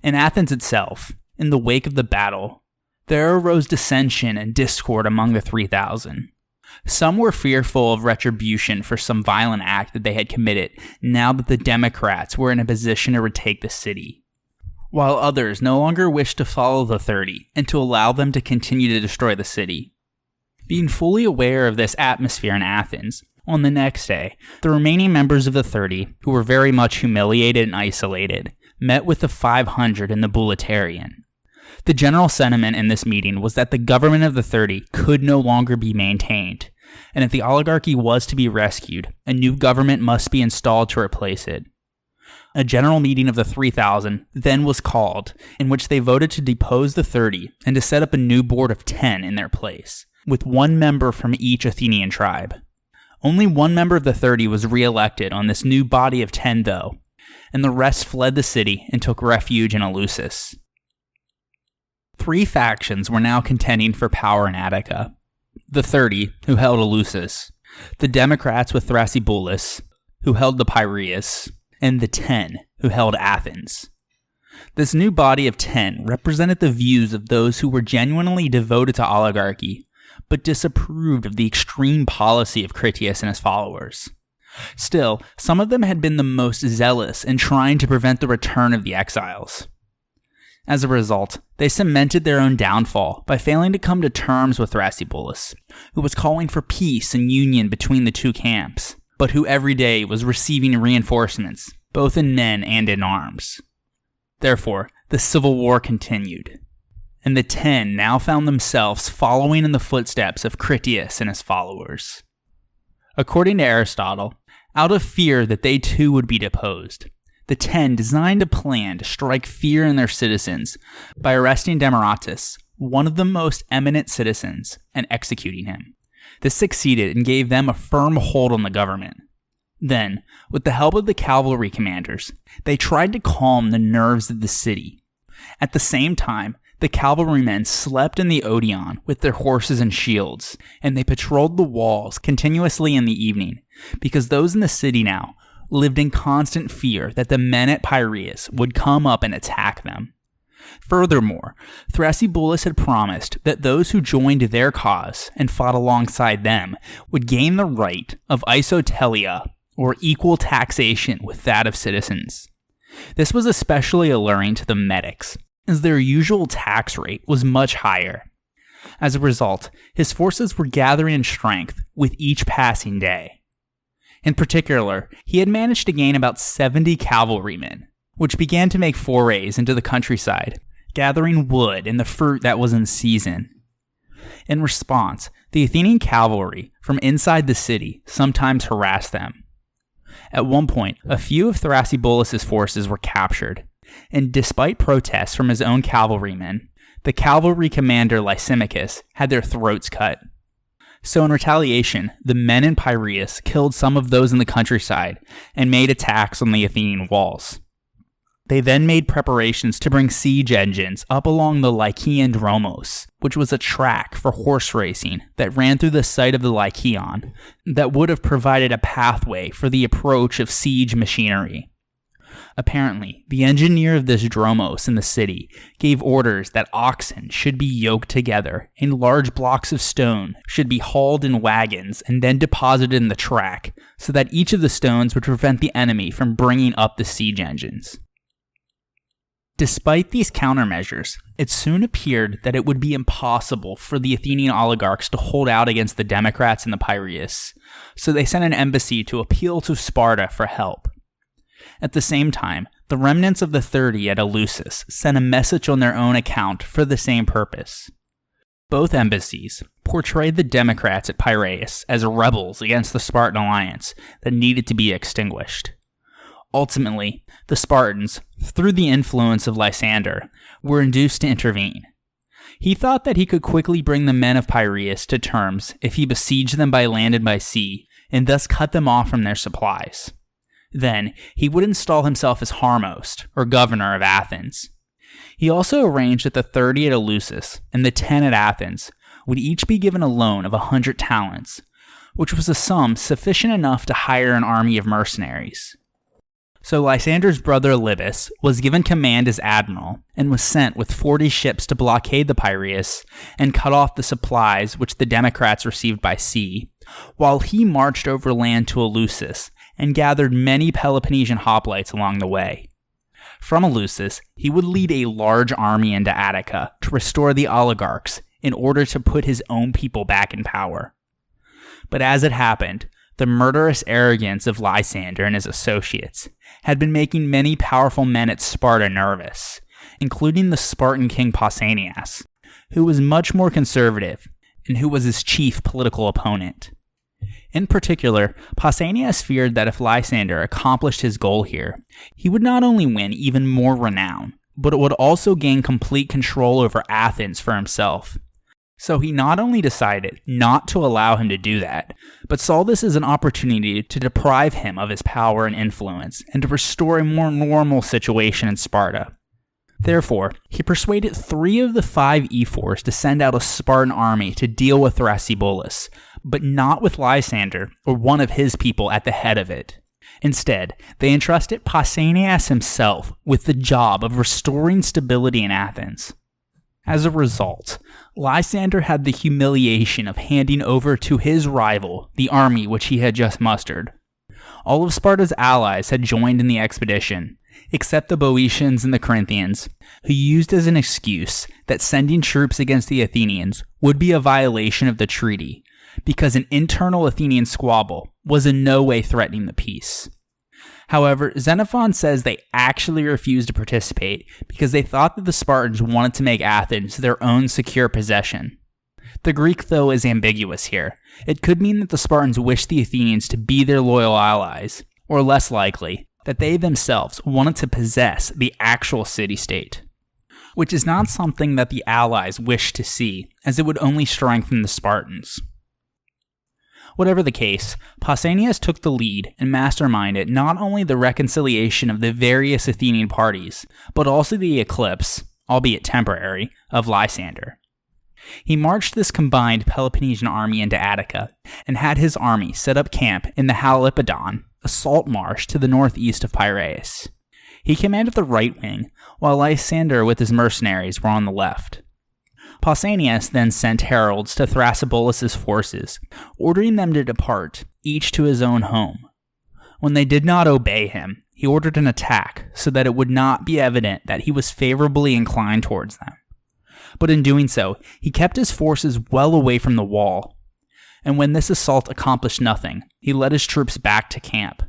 [SPEAKER 1] In Athens itself, in the wake of the battle, there arose dissension and discord among the 3,000. Some were fearful of retribution for some violent act that they had committed now that the Democrats were in a position to retake the city, while others no longer wished to follow the 30 and to allow them to continue to destroy the city. Being fully aware of this atmosphere in Athens, on the next day, the remaining members of the 30, who were very much humiliated and isolated, met with the 500 in the Bouleuterion. The general sentiment in this meeting was that the government of the 30 could no longer be maintained, and if the oligarchy was to be rescued, a new government must be installed to replace it. A general meeting of the 3,000 then was called, in which they voted to depose the 30 and to set up a new board of 10 in their place, with one member from each Athenian tribe. Only one member of the 30 was re-elected on this new body of 10, though, and the rest fled the city and took refuge in Eleusis. 3 factions were now contending for power in Attica. The 30, who held Eleusis, the Democrats with Thrasybulus, who held the Piraeus, and the 10, who held Athens. This new body of 10 represented the views of those who were genuinely devoted to oligarchy, but disapproved of the extreme policy of Critias and his followers. Still, some of them had been the most zealous in trying to prevent the return of the exiles. As a result, they cemented their own downfall by failing to come to terms with Thrasybulus, who was calling for peace and union between the two camps, but who every day was receiving reinforcements, both in men and in arms. Therefore, the civil war continued, and the 10 now found themselves following in the footsteps of Critias and his followers. According to Aristotle, out of fear that they too would be deposed, the 10 designed a plan to strike fear in their citizens by arresting Demaratus, one of the most eminent citizens, and executing him. This succeeded and gave them a firm hold on the government. Then, with the help of the cavalry commanders, they tried to calm the nerves of the city. At the same time, the cavalrymen slept in the Odeon with their horses and shields, and they patrolled the walls continuously in the evening, because those in the city now lived in constant fear that the men at Piraeus would come up and attack them. Furthermore, Thrasybulus had promised that those who joined their cause and fought alongside them would gain the right of isotelia, or equal taxation with that of citizens. This was especially alluring to the Metics, as their usual tax rate was much higher. As a result, his forces were gathering in strength with each passing day. In particular, he had managed to gain about 70 cavalrymen, which began to make forays into the countryside, gathering wood and the fruit that was in season. In response, the Athenian cavalry from inside the city sometimes harassed them. At one point, a few of Thrasybulus' forces were captured, and despite protests from his own cavalrymen, the cavalry commander Lysimachus had their throats cut. So in retaliation, the men in Piraeus killed some of those in the countryside and made attacks on the Athenian walls. They then made preparations to bring siege engines up along the Lycian Dromos, which was a track for horse racing that ran through the site of the Lycion that would have provided a pathway for the approach of siege machinery. Apparently, the engineer of this dromos in the city gave orders that oxen should be yoked together and large blocks of stone should be hauled in wagons and then deposited in the track so that each of the stones would prevent the enemy from bringing up the siege engines. Despite these countermeasures, it soon appeared that it would be impossible for the Athenian oligarchs to hold out against the Democrats in the Piraeus, so they sent an embassy to appeal to Sparta for help. At the same time, the remnants of the 30 at Eleusis sent a message on their own account for the same purpose. Both embassies portrayed the Democrats at Piraeus as rebels against the Spartan alliance that needed to be extinguished. Ultimately, the Spartans, through the influence of Lysander, were induced to intervene. He thought that he could quickly bring the men of Piraeus to terms if he besieged them by land and by sea, and thus cut them off from their supplies. Then, he would install himself as Harmost, or governor of Athens. He also arranged that the 30 at Eleusis and the 10 at Athens would each be given a loan of 100 talents, which was a sum sufficient enough to hire an army of mercenaries. So Lysander's brother Libbas was given command as admiral and was sent with 40 ships to blockade the Piraeus and cut off the supplies which the Democrats received by sea, while he marched over land to Eleusis and gathered many Peloponnesian hoplites along the way. From Eleusis, he would lead a large army into Attica to restore the oligarchs in order to put his own people back in power. But as it happened, the murderous arrogance of Lysander and his associates had been making many powerful men at Sparta nervous, including the Spartan king Pausanias, who was much more conservative and who was his chief political opponent. In particular, Pausanias feared that if Lysander accomplished his goal here, he would not only win even more renown, but it would also gain complete control over Athens for himself. So he not only decided not to allow him to do that, but saw this as an opportunity to deprive him of his power and influence and to restore a more normal situation in Sparta. Therefore, he persuaded 3 of the 5 ephors to send out a Spartan army to deal with Thrasybulus, but not with Lysander or one of his people at the head of it. Instead, they entrusted Pausanias himself with the job of restoring stability in Athens. As a result, Lysander had the humiliation of handing over to his rival the army which he had just mustered. All of Sparta's allies had joined in the expedition, except the Boeotians and the Corinthians, who used as an excuse that sending troops against the Athenians would be a violation of the treaty, because an internal Athenian squabble was in no way threatening the peace. However, Xenophon says they actually refused to participate because they thought that the Spartans wanted to make Athens their own secure possession. The Greek, though, is ambiguous here. It could mean that the Spartans wished the Athenians to be their loyal allies, or less likely, that they themselves wanted to possess the actual city-state, which is not something that the allies wished to see, as it would only strengthen the Spartans. Whatever the case, Pausanias took the lead and masterminded not only the reconciliation of the various Athenian parties, but also the eclipse, albeit temporary, of Lysander. He marched this combined Peloponnesian army into Attica, and had his army set up camp in the Halipodon, a salt marsh to the northeast of Piraeus. He commanded the right wing, while Lysander with his mercenaries were on the left. Pausanias then sent heralds to Thrasybulus' forces, ordering them to depart, each to his own home. When they did not obey him, he ordered an attack so that it would not be evident that he was favorably inclined towards them. But in doing so, he kept his forces well away from the wall, and when this assault accomplished nothing, he led his troops back to camp.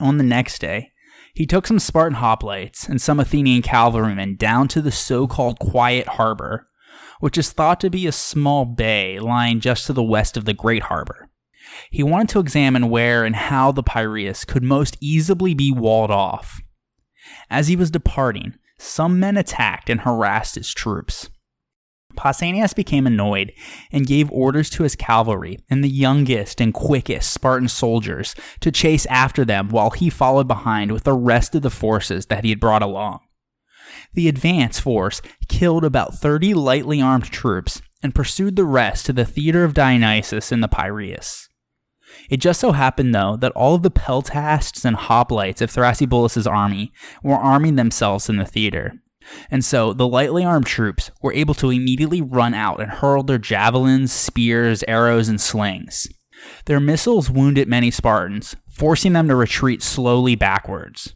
[SPEAKER 1] On the next day, he took some Spartan hoplites and some Athenian cavalrymen down to the so-called Quiet Harbor, which is thought to be a small bay lying just to the west of the Great Harbor. He wanted to examine where and how the Piraeus could most easily be walled off. As he was departing, some men attacked and harassed his troops. Pausanias became annoyed and gave orders to his cavalry and the youngest and quickest Spartan soldiers to chase after them while he followed behind with the rest of the forces that he had brought along. The advance force killed about 30 lightly armed troops and pursued the rest to the theater of Dionysus in the Piraeus. It just so happened, though, that all of the peltasts and hoplites of Thrasybulus' army were arming themselves in the theater, and so the lightly armed troops were able to immediately run out and hurl their javelins, spears, arrows, and slings. Their missiles wounded many Spartans, forcing them to retreat slowly backwards.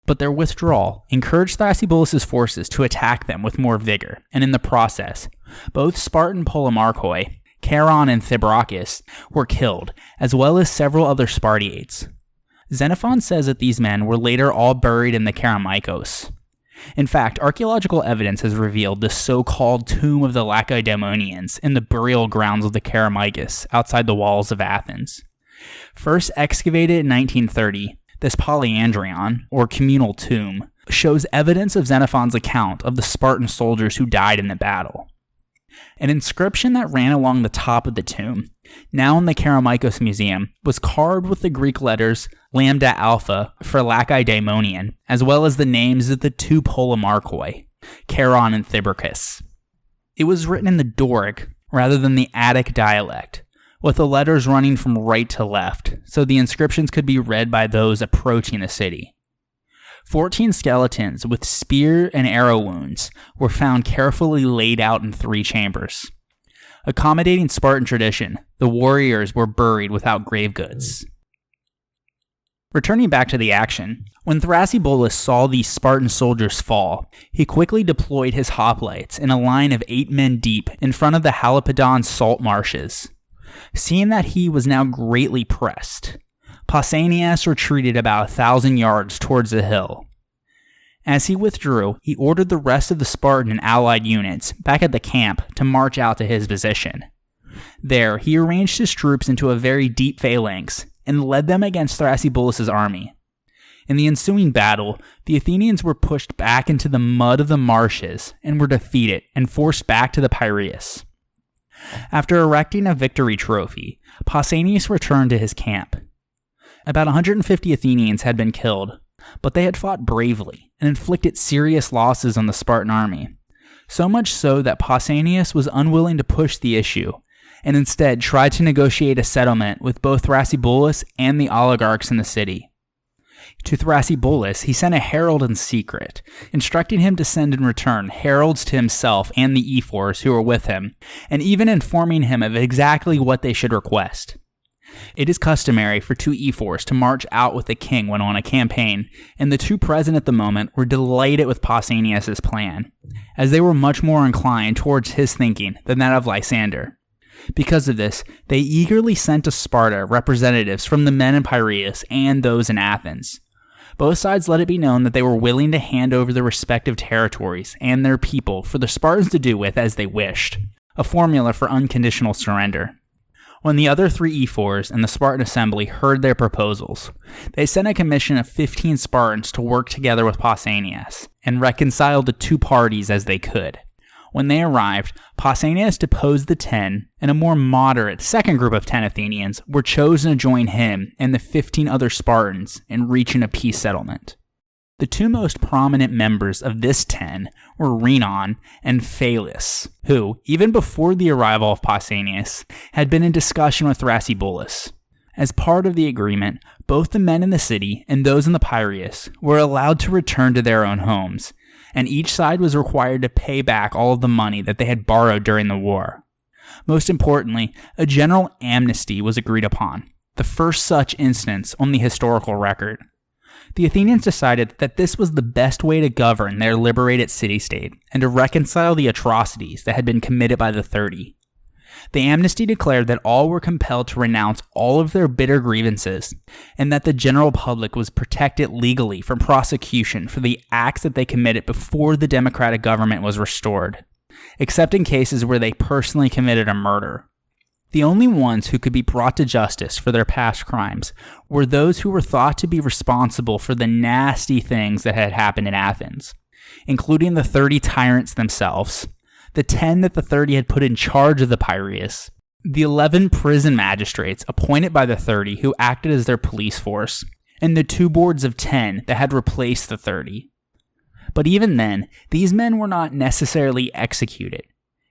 [SPEAKER 1] But their withdrawal encouraged Thrasybulus' forces to attack them with more vigor, and in the process, both Spartan polemarchoi, Charon and Thebrochus, were killed, as well as several other Spartiates. Xenophon says that these men were later all buried in the Kerameikos. In fact, archaeological evidence has revealed the so-called tomb of the Lacedaemonians in the burial grounds of the Kerameikos outside the walls of Athens. First excavated in 1930, this polyandrion, or communal tomb, shows evidence of Xenophon's account of the Spartan soldiers who died in the battle. An inscription that ran along the top of the tomb, now in the Kerameikos Museum, was carved with the Greek letters lambda alpha for Lacedaemonian, as well as the names of the 2 polemarchoi, Charon and Thebrochus. It was written in the Doric rather than the Attic dialect, with the letters running from right to left, so the inscriptions could be read by those approaching the city. 14 skeletons with spear and arrow wounds were found carefully laid out in 3 chambers. Accommodating Spartan tradition, the warriors were buried without grave goods. Returning back to the action, when Thrasybulus saw these Spartan soldiers fall, he quickly deployed his hoplites in a line of 8 men deep in front of the Halipodon salt marshes. Seeing that he was now greatly pressed, Pausanias retreated about 1,000 yards towards the hill. As he withdrew, he ordered the rest of the Spartan and allied units back at the camp to march out to his position. There, he arranged his troops into a very deep phalanx and led them against Thrasybulus' army. In the ensuing battle, the Athenians were pushed back into the mud of the marshes and were defeated and forced back to the Piraeus. After erecting a victory trophy, Pausanias returned to his camp. About 150 Athenians had been killed, but they had fought bravely and inflicted serious losses on the Spartan army, so much so that Pausanias was unwilling to push the issue, and instead tried to negotiate a settlement with both Thrasybulus and the oligarchs in the city. To Thrasybulus, he sent a herald in secret, instructing him to send in return heralds to himself and the ephors who were with him, and even informing him of exactly what they should request. It is customary for two ephors to march out with the king when on a campaign, and the two present at the moment were delighted with Pausanias' plan, as they were much more inclined towards his thinking than that of Lysander. Because of this, they eagerly sent to Sparta representatives from the men in Piraeus and those in Athens. Both sides let it be known that they were willing to hand over their respective territories and their people for the Spartans to do with as they wished, a formula for unconditional surrender. When the other three ephors and the Spartan assembly heard their proposals, they sent a commission of 15 Spartans to work together with Pausanias and reconcile the two parties as they could. When they arrived, Pausanias deposed the 10, and a more moderate second group of 10 Athenians were chosen to join him and the 15 other Spartans in reaching a peace settlement. The two most prominent members of this 10 were Rhinon and Phyllis, who, even before the arrival of Pausanias, had been in discussion with Thrasybulus. As part of the agreement, both the men in the city and those in the Piraeus were allowed to return to their own homes, and each side was required to pay back all of the money that they had borrowed during the war. Most importantly, a general amnesty was agreed upon, the first such instance on the historical record. The Athenians decided that this was the best way to govern their liberated city-state and to reconcile the atrocities that had been committed by the 30. The amnesty declared that all were compelled to renounce all of their bitter grievances, and that the general public was protected legally from prosecution for the acts that they committed before the democratic government was restored, except in cases where they personally committed a murder. The only ones who could be brought to justice for their past crimes were those who were thought to be responsible for the nasty things that had happened in Athens, including the 30 tyrants themselves, the 10 that the 30 had put in charge of the Piraeus, the 11 prison magistrates appointed by the 30 who acted as their police force, and the 2 boards of 10 that had replaced the 30. But even then, these men were not necessarily executed.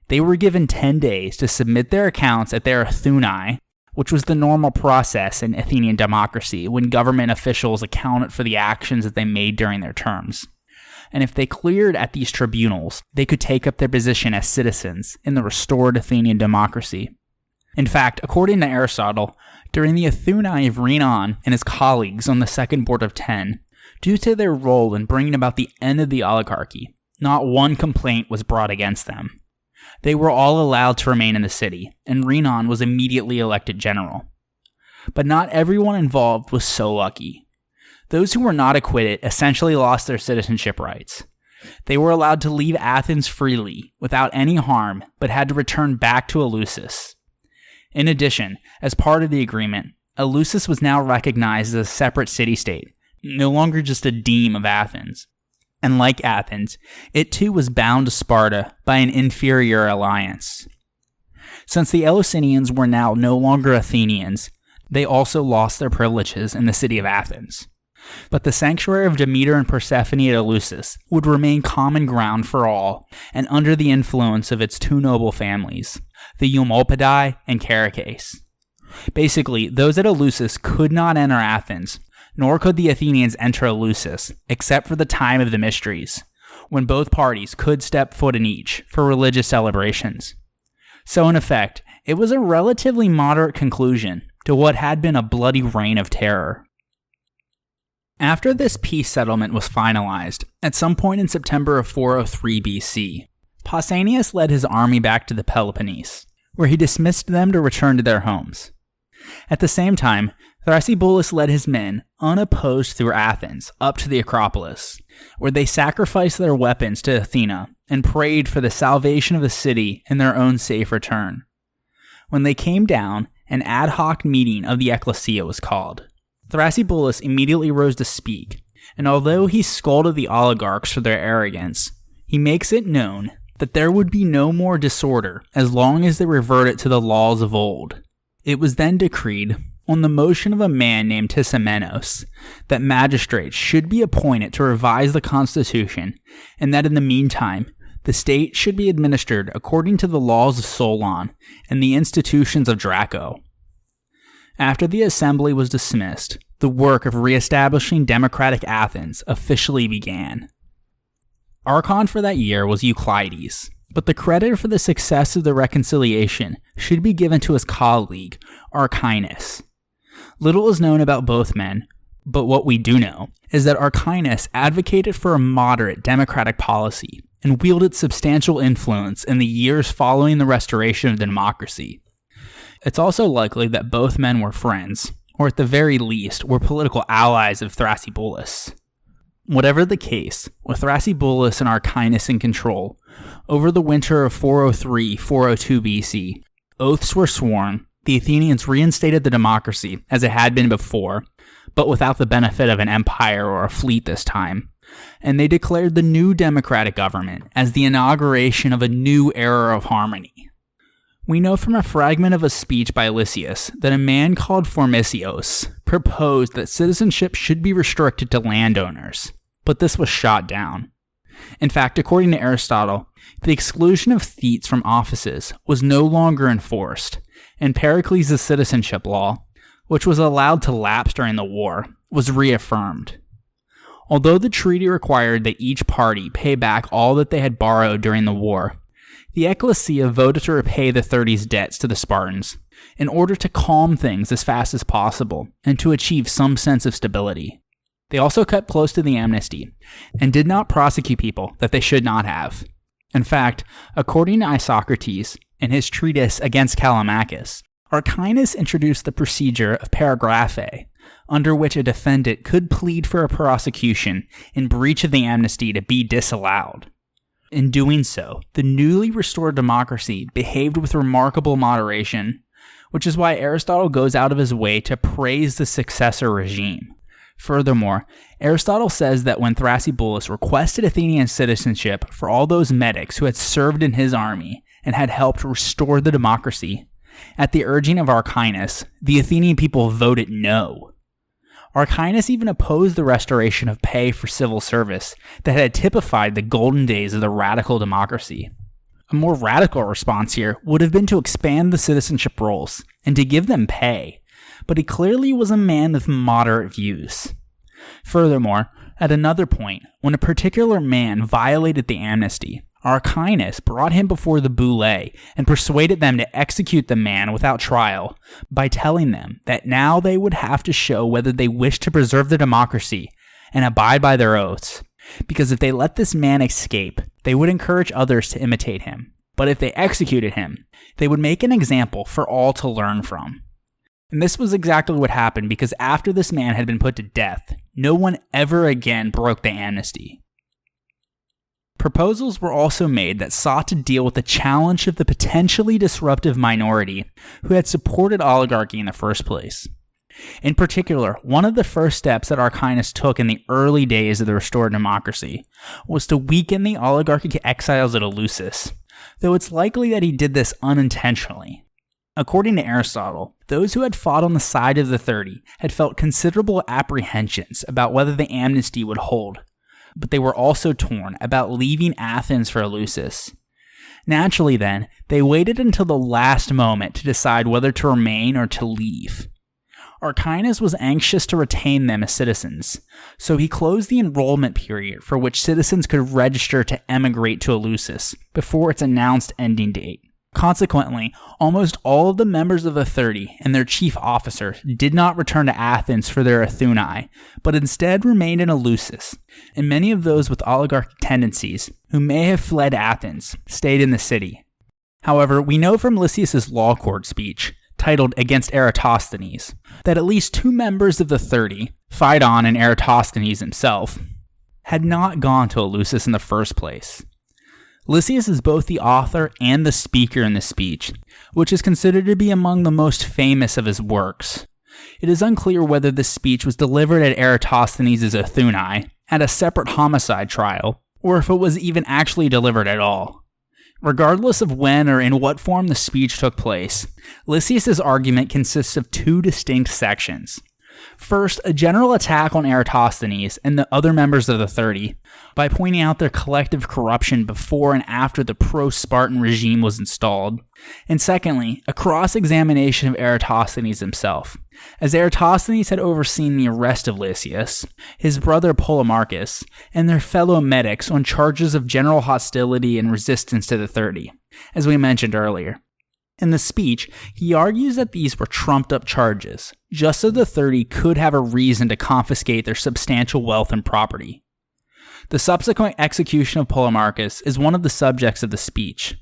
[SPEAKER 1] They were given 10 days to submit their accounts at their Thunae, which was the normal process in Athenian democracy when government officials accounted for the actions that they made during their terms. And if they cleared at these tribunals, they could take up their position as citizens in the restored Athenian democracy. In fact, according to Aristotle, during the Thunae of Rhinon and his colleagues on the second board of 10, due to their role in bringing about the end of the oligarchy, not one complaint was brought against them. They were all allowed to remain in the city, and Rhinon was immediately elected general. But not everyone involved was so lucky. Those who were not acquitted essentially lost their citizenship rights. They were allowed to leave Athens freely, without any harm, but had to return back to Eleusis. In addition, as part of the agreement, Eleusis was now recognized as a separate city-state, no longer just a deme of Athens. And like Athens, it too was bound to Sparta by an inferior alliance. Since the Eleusinians were now no longer Athenians, they also lost their privileges in the city of Athens. But the sanctuary of Demeter and Persephone at Eleusis would remain common ground for all, and under the influence of its 2 noble families, the Eumolpidae and Characes. Basically, those at Eleusis could not enter Athens, nor could the Athenians enter Eleusis, except for the time of the Mysteries, when both parties could step foot in each for religious celebrations. So in effect, it was a relatively moderate conclusion to what had been a bloody reign of terror. After this peace settlement was finalized, at some point in September of 403 BC, Pausanias led his army back to the Peloponnese, where he dismissed them to return to their homes. At the same time, Thrasybulus led his men, unopposed through Athens, up to the Acropolis, where they sacrificed their weapons to Athena and prayed for the salvation of the city and their own safe return. When they came down, an ad hoc meeting of the ecclesia was called. Thrasybulus immediately rose to speak, and although he scolded the oligarchs for their arrogance, he makes it known that there would be no more disorder as long as they reverted to the laws of old. It was then decreed, on the motion of a man named Tisamenos, that magistrates should be appointed to revise the constitution, and that in the meantime, the state should be administered according to the laws of Solon and the institutions of Draco. After the assembly was dismissed, the work of re-establishing democratic Athens officially began. Archon for that year was Euclides, but the credit for the success of the reconciliation should be given to his colleague, Archinus. Little is known about both men, but what we do know is that Archinus advocated for a moderate democratic policy and wielded substantial influence in the years following the restoration of democracy. It's also likely that both men were friends, or at the very least were political allies of Thrasybulus. Whatever the case, with Thrasybulus and Archinus in control, over the winter of 403-402 BC, oaths were sworn, the Athenians reinstated the democracy as it had been before, but without the benefit of an empire or a fleet this time, and they declared the new democratic government as the inauguration of a new era of harmony. We know from a fragment of a speech by Lysias that a man called Formicios proposed that citizenship should be restricted to landowners, but this was shot down. In fact, according to Aristotle, the exclusion of thetes from offices was no longer enforced, and Pericles' citizenship law, which was allowed to lapse during the war, was reaffirmed. Although the treaty required that each party pay back all that they had borrowed during the war, the ecclesia voted to repay the 30's debts to the Spartans in order to calm things as fast as possible and to achieve some sense of stability. They also kept close to the amnesty and did not prosecute people that they should not have. In fact, according to Socrates in his treatise Against Callimachus, Archinus introduced the procedure of paragraphe, under which a defendant could plead for a prosecution in breach of the amnesty to be disallowed. In doing so, the newly restored democracy behaved with remarkable moderation, which is why Aristotle goes out of his way to praise the successor regime. Furthermore, Aristotle says that when Thrasybulus requested Athenian citizenship for all those medics who had served in his army and had helped restore the democracy, at the urging of Archinus, the Athenian people voted no. Archinus even opposed the restoration of pay for civil service that had typified the golden days of the radical democracy. A more radical response here would have been to expand the citizenship roles and to give them pay, but he clearly was a man with moderate views. Furthermore, at another point, when a particular man violated the amnesty, Archinus brought him before the boule and persuaded them to execute the man without trial by telling them that now they would have to show whether they wished to preserve the democracy and abide by their oaths, because if they let this man escape, they would encourage others to imitate him. But if they executed him, they would make an example for all to learn from. And this was exactly what happened, because after this man had been put to death, no one ever again broke the amnesty. Proposals were also made that sought to deal with the challenge of the potentially disruptive minority who had supported oligarchy in the first place. In particular, one of the first steps that Archinus took in the early days of the restored democracy was to weaken the oligarchic exiles at Eleusis, though it's likely that he did this unintentionally. According to Aristotle, those who had fought on the side of the 30 had felt considerable apprehensions about whether the amnesty would hold, but they were also torn about leaving Athens for Eleusis. Naturally then, they waited until the last moment to decide whether to remain or to leave. Archinus was anxious to retain them as citizens, so he closed the enrollment period for which citizens could register to emigrate to Eleusis before its announced ending date. Consequently, almost all of the members of the 30 and their chief officers did not return to Athens for their Athuni, but instead remained in Eleusis, and many of those with oligarchic tendencies, who may have fled Athens, stayed in the city. However, we know from Lysias' law court speech, titled Against Eratosthenes, that at least 2 members of the 30, Phaedon and Eratosthenes himself, had not gone to Eleusis in the first place. Lysias is both the author and the speaker in the speech, which is considered to be among the most famous of his works. It is unclear whether this speech was delivered at Eratosthenes' Athuni at a separate homicide trial, or if it was even actually delivered at all. Regardless of when or in what form the speech took place, Lysias' argument consists of two distinct sections. First, a general attack on Eratosthenes and the other members of the 30 by pointing out their collective corruption before and after the pro-Spartan regime was installed. And secondly, a cross-examination of Eratosthenes himself, as Eratosthenes had overseen the arrest of Lysias, his brother Polemarchus, and their fellow medics on charges of general hostility and resistance to the 30, as we mentioned earlier. In the speech, he argues that these were trumped-up charges, just so the 30 could have a reason to confiscate their substantial wealth and property. The subsequent execution of Polemarchus is one of the subjects of the speech.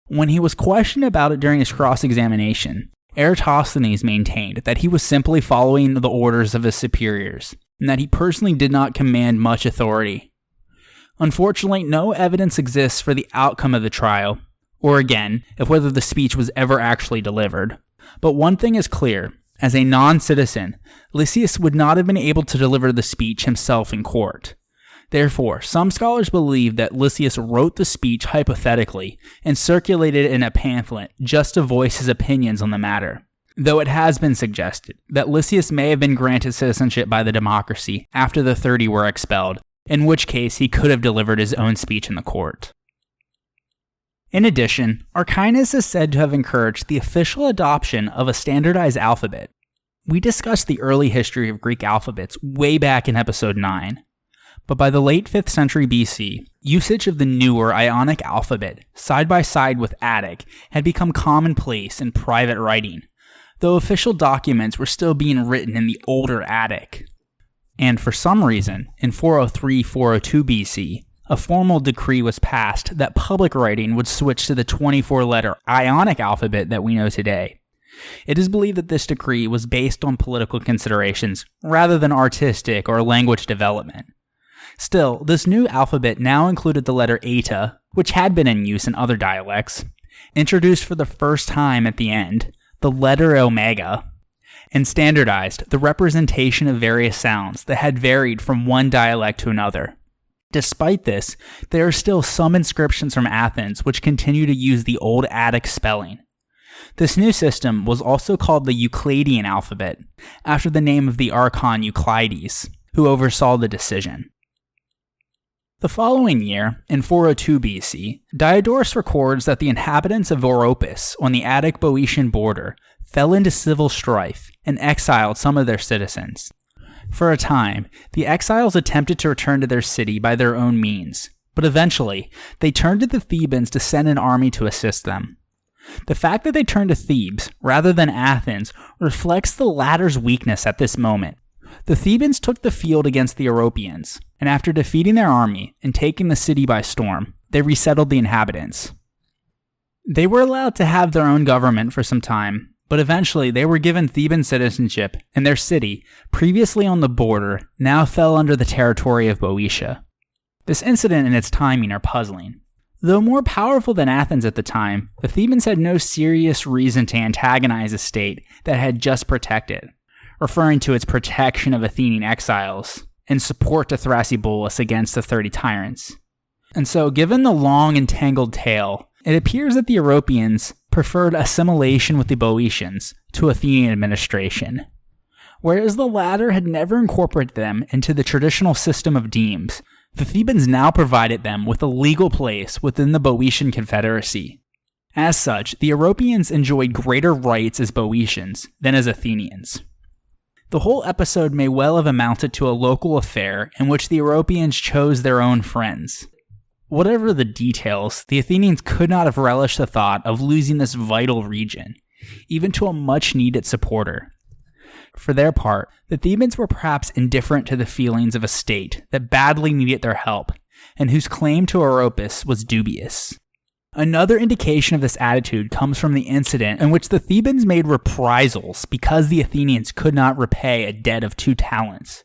[SPEAKER 1] When he was questioned about it during his cross-examination, Eratosthenes maintained that he was simply following the orders of his superiors, and that he personally did not command much authority. Unfortunately, no evidence exists for the outcome of the trial, or again, if whether the speech was ever actually delivered. But one thing is clear: as a non-citizen, Lysias would not have been able to deliver the speech himself in court. Therefore, some scholars believe that Lysias wrote the speech hypothetically and circulated it in a pamphlet just to voice his opinions on the matter, though it has been suggested that Lysias may have been granted citizenship by the democracy after the 30 were expelled, in which case he could have delivered his own speech in the court. In addition, Archinus is said to have encouraged the official adoption of a standardized alphabet. We discussed the early history of Greek alphabets way back in episode 9, but by the late 5th century BC, usage of the newer Ionic alphabet, side by side with Attic, had become commonplace in private writing, though official documents were still being written in the older Attic. And for some reason, in 403-402 BC, a formal decree was passed that public writing would switch to the 24-letter Ionic alphabet that we know today. It is believed that this decree was based on political considerations rather than artistic or language development. Still, this new alphabet now included the letter eta, which had been in use in other dialects, introduced for the first time at the end, the letter omega, and standardized the representation of various sounds that had varied from one dialect to another. Despite this, there are still some inscriptions from Athens which continue to use the old Attic spelling. This new system was also called the Euclidean alphabet, after the name of the archon Euclides, who oversaw the decision. The following year, in 402 BC, Diodorus records that the inhabitants of Oropus on the Attic-Boeotian border fell into civil strife and exiled some of their citizens. For a time, the exiles attempted to return to their city by their own means, but eventually, they turned to the Thebans to send an army to assist them. The fact that they turned to Thebes, rather than Athens, reflects the latter's weakness at this moment. The Thebans took the field against the Oropians, and after defeating their army and taking the city by storm, they resettled the inhabitants. They were allowed to have their own government for some time, but eventually they were given Theban citizenship, and their city, previously on the border, now fell under the territory of Boeotia. This incident and its timing are puzzling. Though more powerful than Athens at the time, the Thebans had no serious reason to antagonize a state that had just protected, referring to its protection of Athenian exiles, and support to Thrasybulus against the 30 Tyrants. And so, given the long and tangled tale, it appears that the Oropians preferred assimilation with the Boeotians to Athenian administration. Whereas the latter had never incorporated them into the traditional system of demes, the Thebans now provided them with a legal place within the Boeotian Confederacy. As such, the Oropians enjoyed greater rights as Boeotians than as Athenians. The whole episode may well have amounted to a local affair in which the Oropians chose their own friends. Whatever the details, the Athenians could not have relished the thought of losing this vital region, even to a much-needed supporter. For their part, the Thebans were perhaps indifferent to the feelings of a state that badly needed their help, and whose claim to Oropus was dubious. Another indication of this attitude comes from the incident in which the Thebans made reprisals because the Athenians could not repay a debt of 2 talents.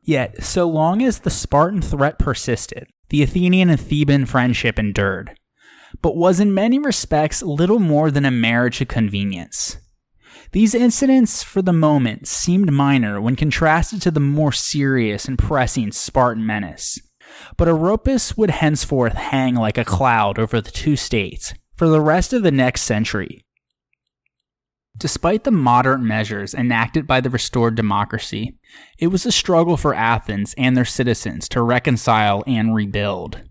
[SPEAKER 1] Yet, so long as the Spartan threat persisted, the Athenian and Theban friendship endured, but was in many respects little more than a marriage of convenience. These incidents, for the moment, seemed minor when contrasted to the more serious and pressing Spartan menace, but Oropus would henceforth hang like a cloud over the two states for the rest of the next century. Despite the moderate measures enacted by the restored democracy, it was a struggle for Athens and their citizens to reconcile and rebuild,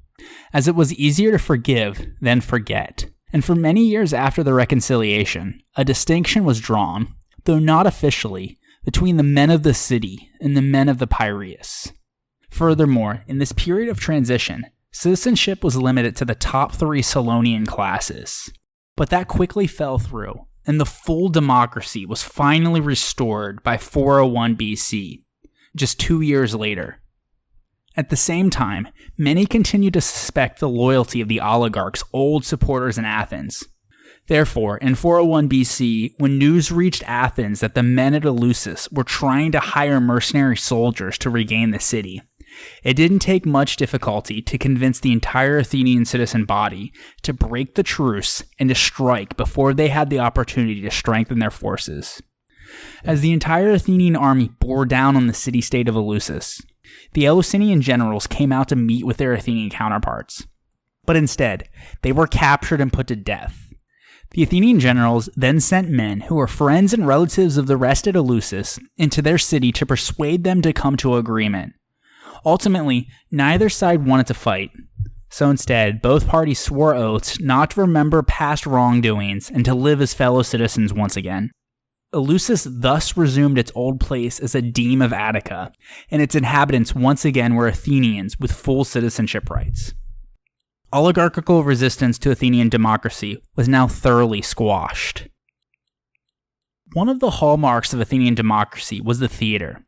[SPEAKER 1] as it was easier to forgive than forget. And for many years after the reconciliation, a distinction was drawn, though not officially, between the men of the city and the men of the Piraeus. Furthermore, in this period of transition, citizenship was limited to the top 3 Solonian classes. But that quickly fell through, and the full democracy was finally restored by 401 BC, just 2 years later. At the same time, many continued to suspect the loyalty of the oligarchs' old supporters in Athens. Therefore, in 401 BC, when news reached Athens that the men at Eleusis were trying to hire mercenary soldiers to regain the city, it didn't take much difficulty to convince the entire Athenian citizen body to break the truce and to strike before they had the opportunity to strengthen their forces. As the entire Athenian army bore down on the city-state of Eleusis, the Eleusinian generals came out to meet with their Athenian counterparts. But instead, they were captured and put to death. The Athenian generals then sent men who were friends and relatives of the rest at Eleusis into their city to persuade them to come to agreement. Ultimately, neither side wanted to fight, so instead, both parties swore oaths not to remember past wrongdoings and to live as fellow citizens once again. Eleusis thus resumed its old place as a deme of Attica, and its inhabitants once again were Athenians with full citizenship rights. Oligarchical resistance to Athenian democracy was now thoroughly squashed. One of the hallmarks of Athenian democracy was the theater.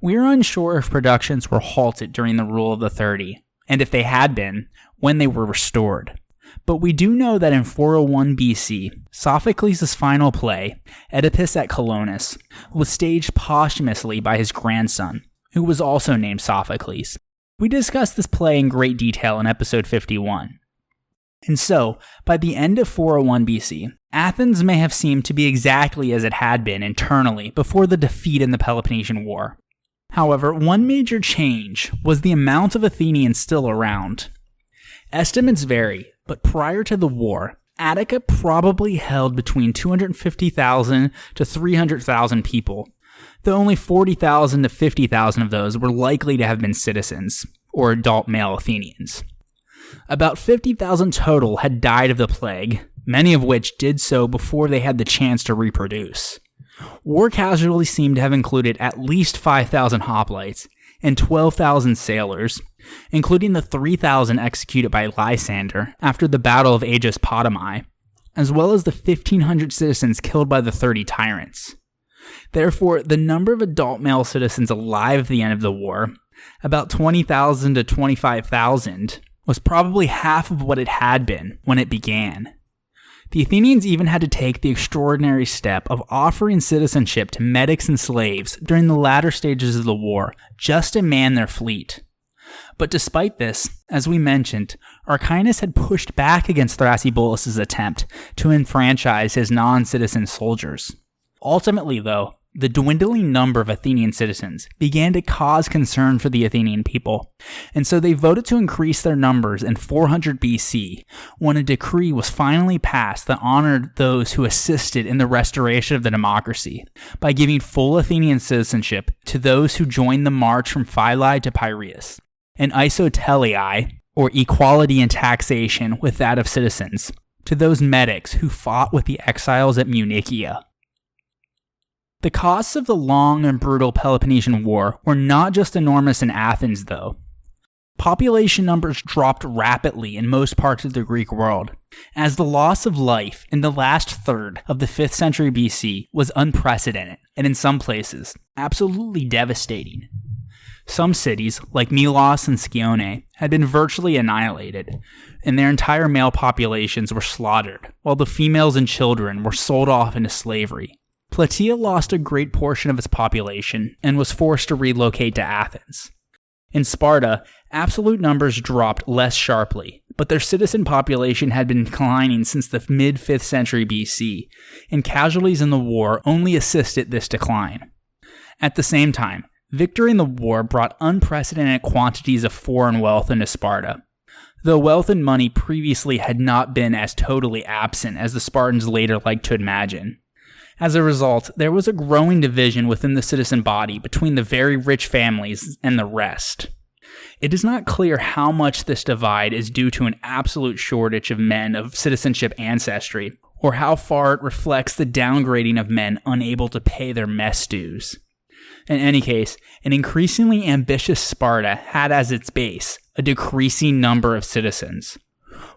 [SPEAKER 1] We are unsure if productions were halted during the rule of the 30, and if they had been, when they were restored. But we do know that in 401 BC, Sophocles' final play, Oedipus at Colonus, was staged posthumously by his grandson, who was also named Sophocles. We discussed this play in great detail in episode 51. And so, by the end of 401 BC, Athens may have seemed to be exactly as it had been internally before the defeat in the Peloponnesian War. However, one major change was the amount of Athenians still around. Estimates vary, but prior to the war, Attica probably held between 250,000 to 300,000 people, though only 40,000 to 50,000 of those were likely to have been citizens, or adult male Athenians. About 50,000 total had died of the plague, many of which did so before they had the chance to reproduce. War casualties seem to have included at least 5,000 hoplites and 12,000 sailors, including the 3,000 executed by Lysander after the Battle of Aegis Potami, as well as the 1,500 citizens killed by the 30 Tyrants. Therefore, the number of adult male citizens alive at the end of the war, about 20,000 to 25,000, was probably half of what it had been when it began. The Athenians even had to take the extraordinary step of offering citizenship to medics and slaves during the latter stages of the war just to man their fleet. But despite this, as we mentioned, Archinus had pushed back against Thrasybulus' attempt to enfranchise his non-citizen soldiers. Ultimately, though, the dwindling number of Athenian citizens began to cause concern for the Athenian people, and so they voted to increase their numbers in 400 BC, when a decree was finally passed that honored those who assisted in the restoration of the democracy, by giving full Athenian citizenship to those who joined the march from Phyle to Piraeus, and isotelii, or equality in taxation with that of citizens, to those medics who fought with the exiles at Munichia. The costs of the long and brutal Peloponnesian War were not just enormous in Athens, though. Population numbers dropped rapidly in most parts of the Greek world, as the loss of life in the last third of the 5th century BC was unprecedented, and in some places, absolutely devastating. Some cities, like Milos and Scione, had been virtually annihilated, and their entire male populations were slaughtered, while the females and children were sold off into slavery. Plataea lost a great portion of its population and was forced to relocate to Athens. In Sparta, absolute numbers dropped less sharply, but their citizen population had been declining since the mid-5th century BC, and casualties in the war only assisted this decline. At the same time, victory in the war brought unprecedented quantities of foreign wealth into Sparta, though wealth and money previously had not been as totally absent as the Spartans later liked to imagine. As a result, there was a growing division within the citizen body between the very rich families and the rest. It is not clear how much this divide is due to an absolute shortage of men of citizenship ancestry, or how far it reflects the downgrading of men unable to pay their mess dues. In any case, an increasingly ambitious Sparta had as its base a decreasing number of citizens,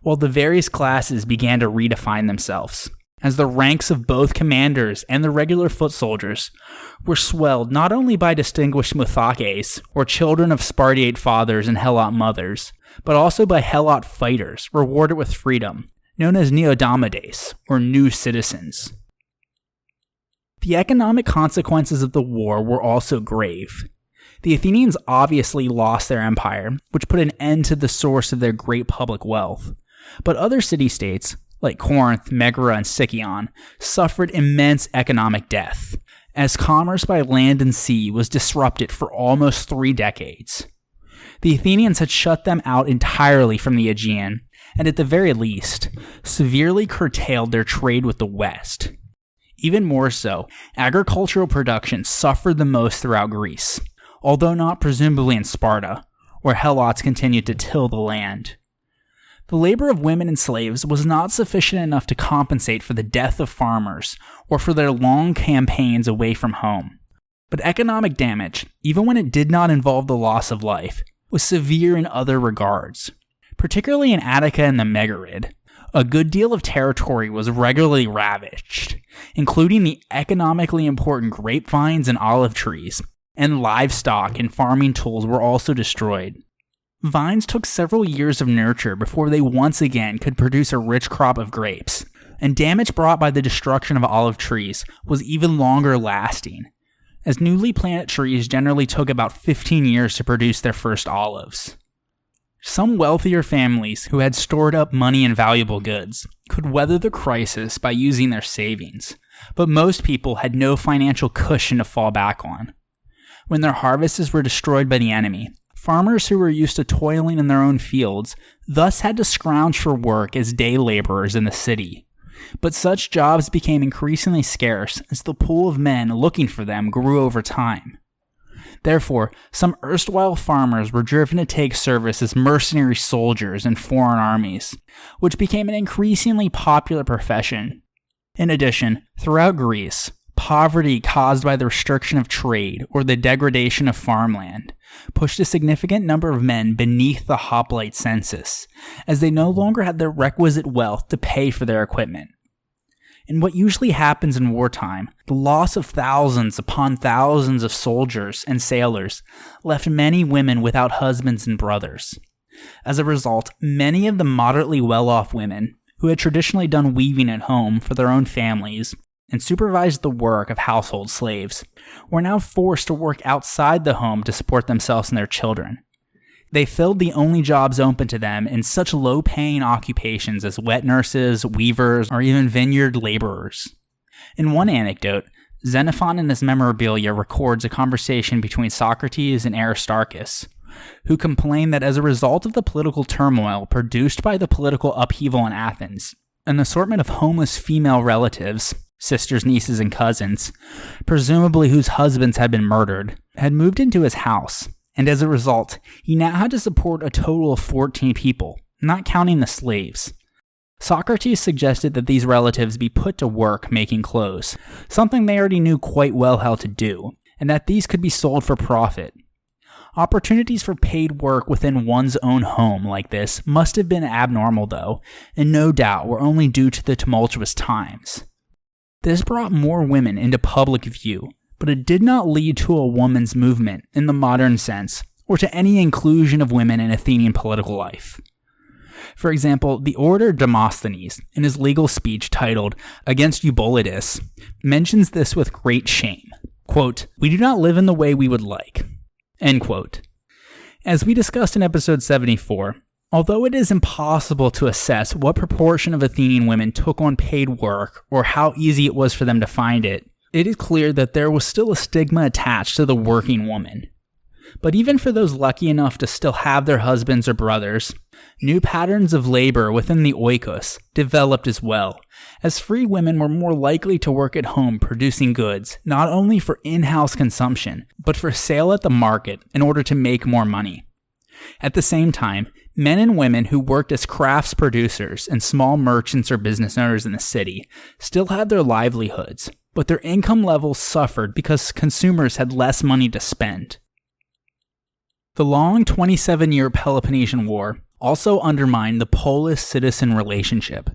[SPEAKER 1] while the various classes began to redefine themselves, as the ranks of both commanders and the regular foot soldiers were swelled not only by distinguished Muthakes, or children of Spartiate fathers and Helot mothers, but also by Helot fighters rewarded with freedom, known as Neodamodes, or new citizens. The economic consequences of the war were also grave. The Athenians obviously lost their empire, which put an end to the source of their great public wealth, but other city-states, like Corinth, Megara, and Sicyon, suffered immense economic death, as commerce by land and sea was disrupted for almost 3 decades. The Athenians had shut them out entirely from the Aegean, and at the very least, severely curtailed their trade with the West. Even more so, agricultural production suffered the most throughout Greece, although not presumably in Sparta, where Helots continued to till the land. The labor of women and slaves was not sufficient enough to compensate for the death of farmers or for their long campaigns away from home. But economic damage, even when it did not involve the loss of life, was severe in other regards. Particularly in Attica and the Megarid, a good deal of territory was regularly ravaged, including the economically important grapevines and olive trees, and livestock and farming tools were also destroyed. Vines took several years of nurture before they once again could produce a rich crop of grapes, and damage brought by the destruction of olive trees was even longer lasting, as newly planted trees generally took about 15 years to produce their first olives. Some wealthier families who had stored up money and valuable goods could weather the crisis by using their savings, but most people had no financial cushion to fall back on. When their harvests were destroyed by the enemy, farmers who were used to toiling in their own fields thus had to scrounge for work as day laborers in the city. But such jobs became increasingly scarce as the pool of men looking for them grew over time. Therefore, some erstwhile farmers were driven to take service as mercenary soldiers in foreign armies, which became an increasingly popular profession. In addition, throughout Greece, poverty caused by the restriction of trade or the degradation of farmland pushed a significant number of men beneath the hoplite census, as they no longer had the requisite wealth to pay for their equipment. In what usually happens in wartime, the loss of thousands upon thousands of soldiers and sailors left many women without husbands and brothers. As a result, many of the moderately well-off women, who had traditionally done weaving at home for their own families and supervised the work of household slaves, were now forced to work outside the home to support themselves and their children. They filled the only jobs open to them in such low-paying occupations as wet nurses, weavers, or even vineyard laborers. In one anecdote, Xenophon in his Memorabilia records a conversation between Socrates and Aristarchus, who complained that as a result of the political turmoil produced by the political upheaval in Athens, an assortment of homeless female relatives, sisters, nieces, and cousins, presumably whose husbands had been murdered, had moved into his house, and as a result, he now had to support a total of 14 people, not counting the slaves. Socrates suggested that these relatives be put to work making clothes, something they already knew quite well how to do, and that these could be sold for profit. Opportunities for paid work within one's own home like this must have been abnormal though, and no doubt were only due to the tumultuous times. This brought more women into public view, but it did not lead to a woman's movement in the modern sense, or to any inclusion of women in Athenian political life. For example, the orator Demosthenes, in his legal speech titled Against Eubulides, mentions this with great shame. Quote, "We do not live in the way we would like." End quote. As we discussed in episode 74, although it is impossible to assess what proportion of Athenian women took on paid work or how easy it was for them to find it, it is clear that there was still a stigma attached to the working woman. But even for those lucky enough to still have their husbands or brothers, new patterns of labor within the oikos developed as well, as free women were more likely to work at home producing goods, not only for in-house consumption, but for sale at the market in order to make more money. At the same time, men and women who worked as crafts producers and small merchants or business owners in the city still had their livelihoods, but their income levels suffered because consumers had less money to spend. The long 27-year Peloponnesian War also undermined the polis-citizen relationship,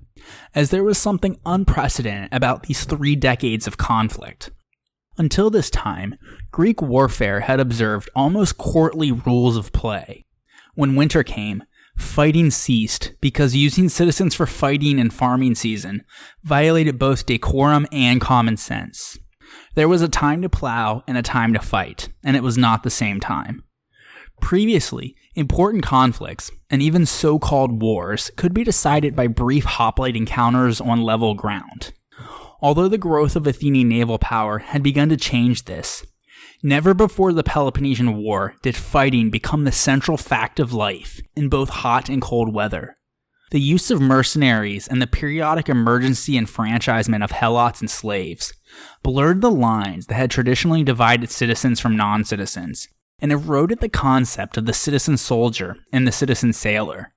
[SPEAKER 1] as there was something unprecedented about these 3 decades of conflict. Until this time, Greek warfare had observed almost courtly rules of play. When winter came, fighting ceased because using citizens for fighting and farming season violated both decorum and common sense. There was a time to plow and a time to fight, and it was not the same time. Previously, important conflicts, and even so-called wars, could be decided by brief hoplite encounters on level ground. Although the growth of Athenian naval power had begun to change this, never before the Peloponnesian War did fighting become the central fact of life in both hot and cold weather. The use of mercenaries and the periodic emergency enfranchisement of helots and slaves blurred the lines that had traditionally divided citizens from non-citizens, and eroded the concept of the citizen soldier and the citizen sailor.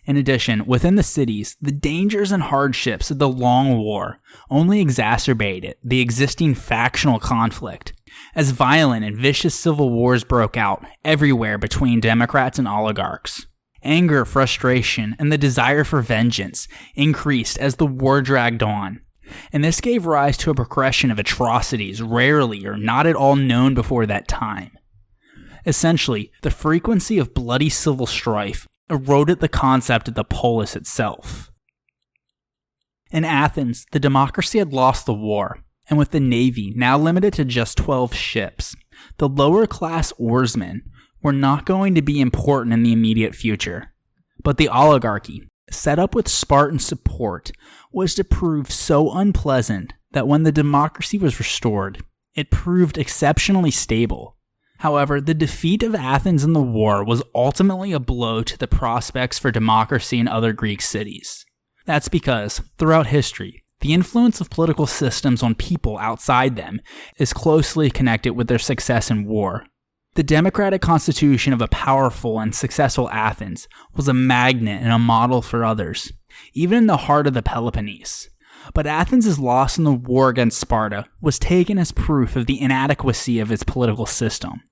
[SPEAKER 1] In addition, within the cities, the dangers and hardships of the long war only exacerbated the existing factional conflict, as violent and vicious civil wars broke out everywhere between democrats and oligarchs. Anger, frustration, and the desire for vengeance increased as the war dragged on, and this gave rise to a progression of atrocities rarely or not at all known before that time. Essentially, the frequency of bloody civil strife eroded the concept of the polis itself. In Athens, the democracy had lost the war, and with the navy now limited to just 12 ships, the lower-class oarsmen were not going to be important in the immediate future. But the oligarchy, set up with Spartan support, was to prove so unpleasant that when the democracy was restored, it proved exceptionally stable. However, the defeat of Athens in the war was ultimately a blow to the prospects for democracy in other Greek cities. That's because, throughout history, the influence of political systems on people outside them is closely connected with their success in war. The democratic constitution of a powerful and successful Athens was a magnet and a model for others, even in the heart of the Peloponnese. But Athens' loss in the war against Sparta was taken as proof of the inadequacy of its political system.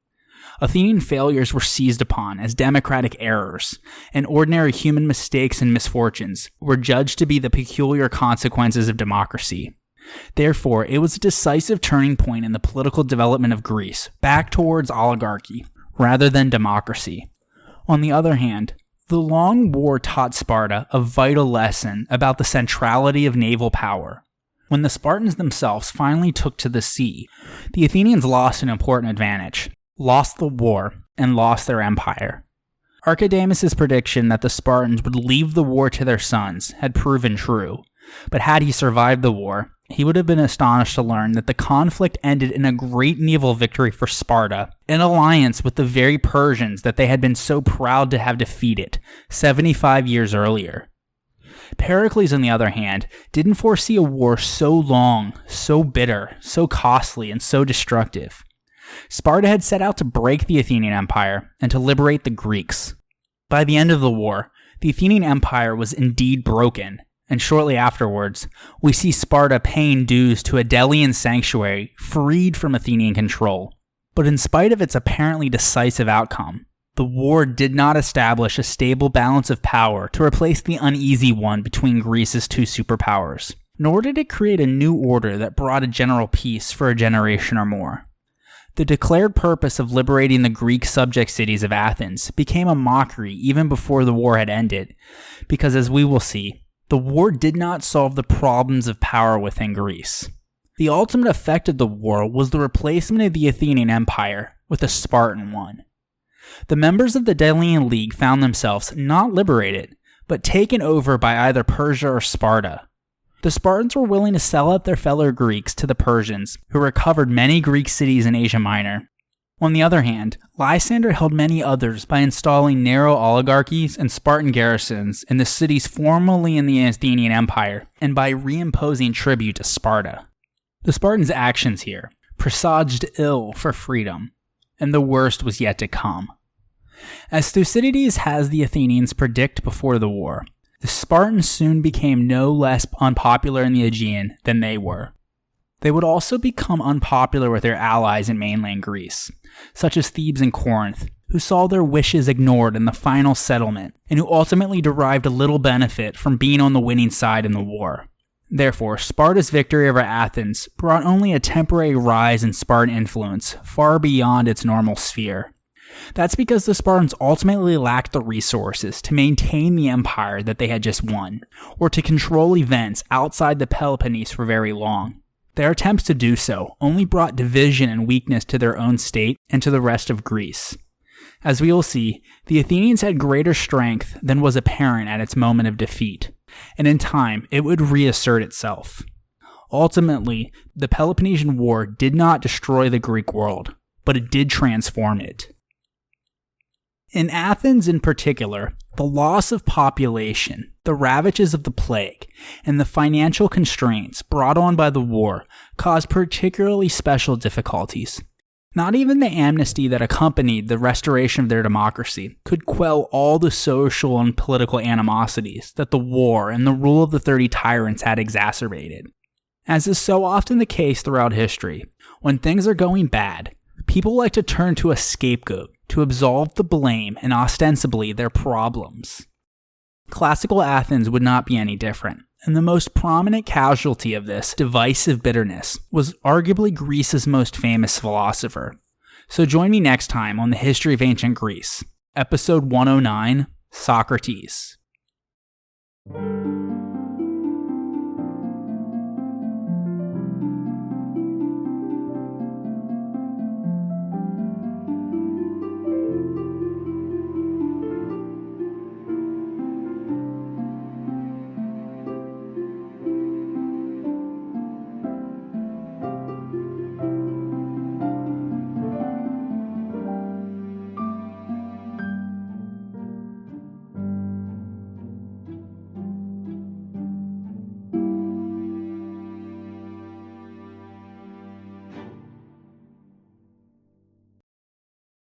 [SPEAKER 1] Athenian failures were seized upon as democratic errors, and ordinary human mistakes and misfortunes were judged to be the peculiar consequences of democracy. Therefore, it was a decisive turning point in the political development of Greece, back towards oligarchy, rather than democracy. On the other hand, the long war taught Sparta a vital lesson about the centrality of naval power. When the Spartans themselves finally took to the sea, the Athenians lost an important advantage, lost the war, and lost their empire. Archidamus' prediction that the Spartans would leave the war to their sons had proven true, but had he survived the war, he would have been astonished to learn that the conflict ended in a great naval victory for Sparta, in alliance with the very Persians that they had been so proud to have defeated 75 years earlier. Pericles, on the other hand, didn't foresee a war so long, so bitter, so costly, and so destructive. Sparta had set out to break the Athenian Empire and to liberate the Greeks. By the end of the war, the Athenian Empire was indeed broken, and shortly afterwards, we see Sparta paying dues to a Delian sanctuary freed from Athenian control. But in spite of its apparently decisive outcome, the war did not establish a stable balance of power to replace the uneasy one between Greece's two superpowers, nor did it create a new order that brought a general peace for a generation or more. The declared purpose of liberating the Greek subject cities of Athens became a mockery even before the war had ended, because as we will see, the war did not solve the problems of power within Greece. The ultimate effect of the war was the replacement of the Athenian Empire with a Spartan one. The members of the Delian League found themselves not liberated, but taken over by either Persia or Sparta. The Spartans were willing to sell out their fellow Greeks to the Persians, who recovered many Greek cities in Asia Minor. On the other hand, Lysander held many others by installing narrow oligarchies and Spartan garrisons in the cities formerly in the Athenian Empire, and by reimposing tribute to Sparta. The Spartans' actions here presaged ill for freedom, and the worst was yet to come. As Thucydides has the Athenians predict before the war, the Spartans soon became no less unpopular in the Aegean than they were. They would also become unpopular with their allies in mainland Greece, such as Thebes and Corinth, who saw their wishes ignored in the final settlement, and who ultimately derived a little benefit from being on the winning side in the war. Therefore, Sparta's victory over Athens brought only a temporary rise in Spartan influence far beyond its normal sphere. That's because the Spartans ultimately lacked the resources to maintain the empire that they had just won, or to control events outside the Peloponnese for very long. Their attempts to do so only brought division and weakness to their own state and to the rest of Greece. As we will see, the Athenians had greater strength than was apparent at its moment of defeat, and in time it would reassert itself. Ultimately, the Peloponnesian War did not destroy the Greek world, but it did transform it. In Athens in particular, the loss of population, the ravages of the plague, and the financial constraints brought on by the war caused particularly special difficulties. Not even the amnesty that accompanied the restoration of their democracy could quell all the social and political animosities that the war and the rule of the 30 Tyrants had exacerbated. As is so often the case throughout history, when things are going bad, people like to turn to a scapegoat to absolve the blame and ostensibly their problems. Classical Athens would not be any different, and the most prominent casualty of this divisive bitterness was arguably Greece's most famous philosopher. So join me next time on the History of Ancient Greece, episode 109, Socrates.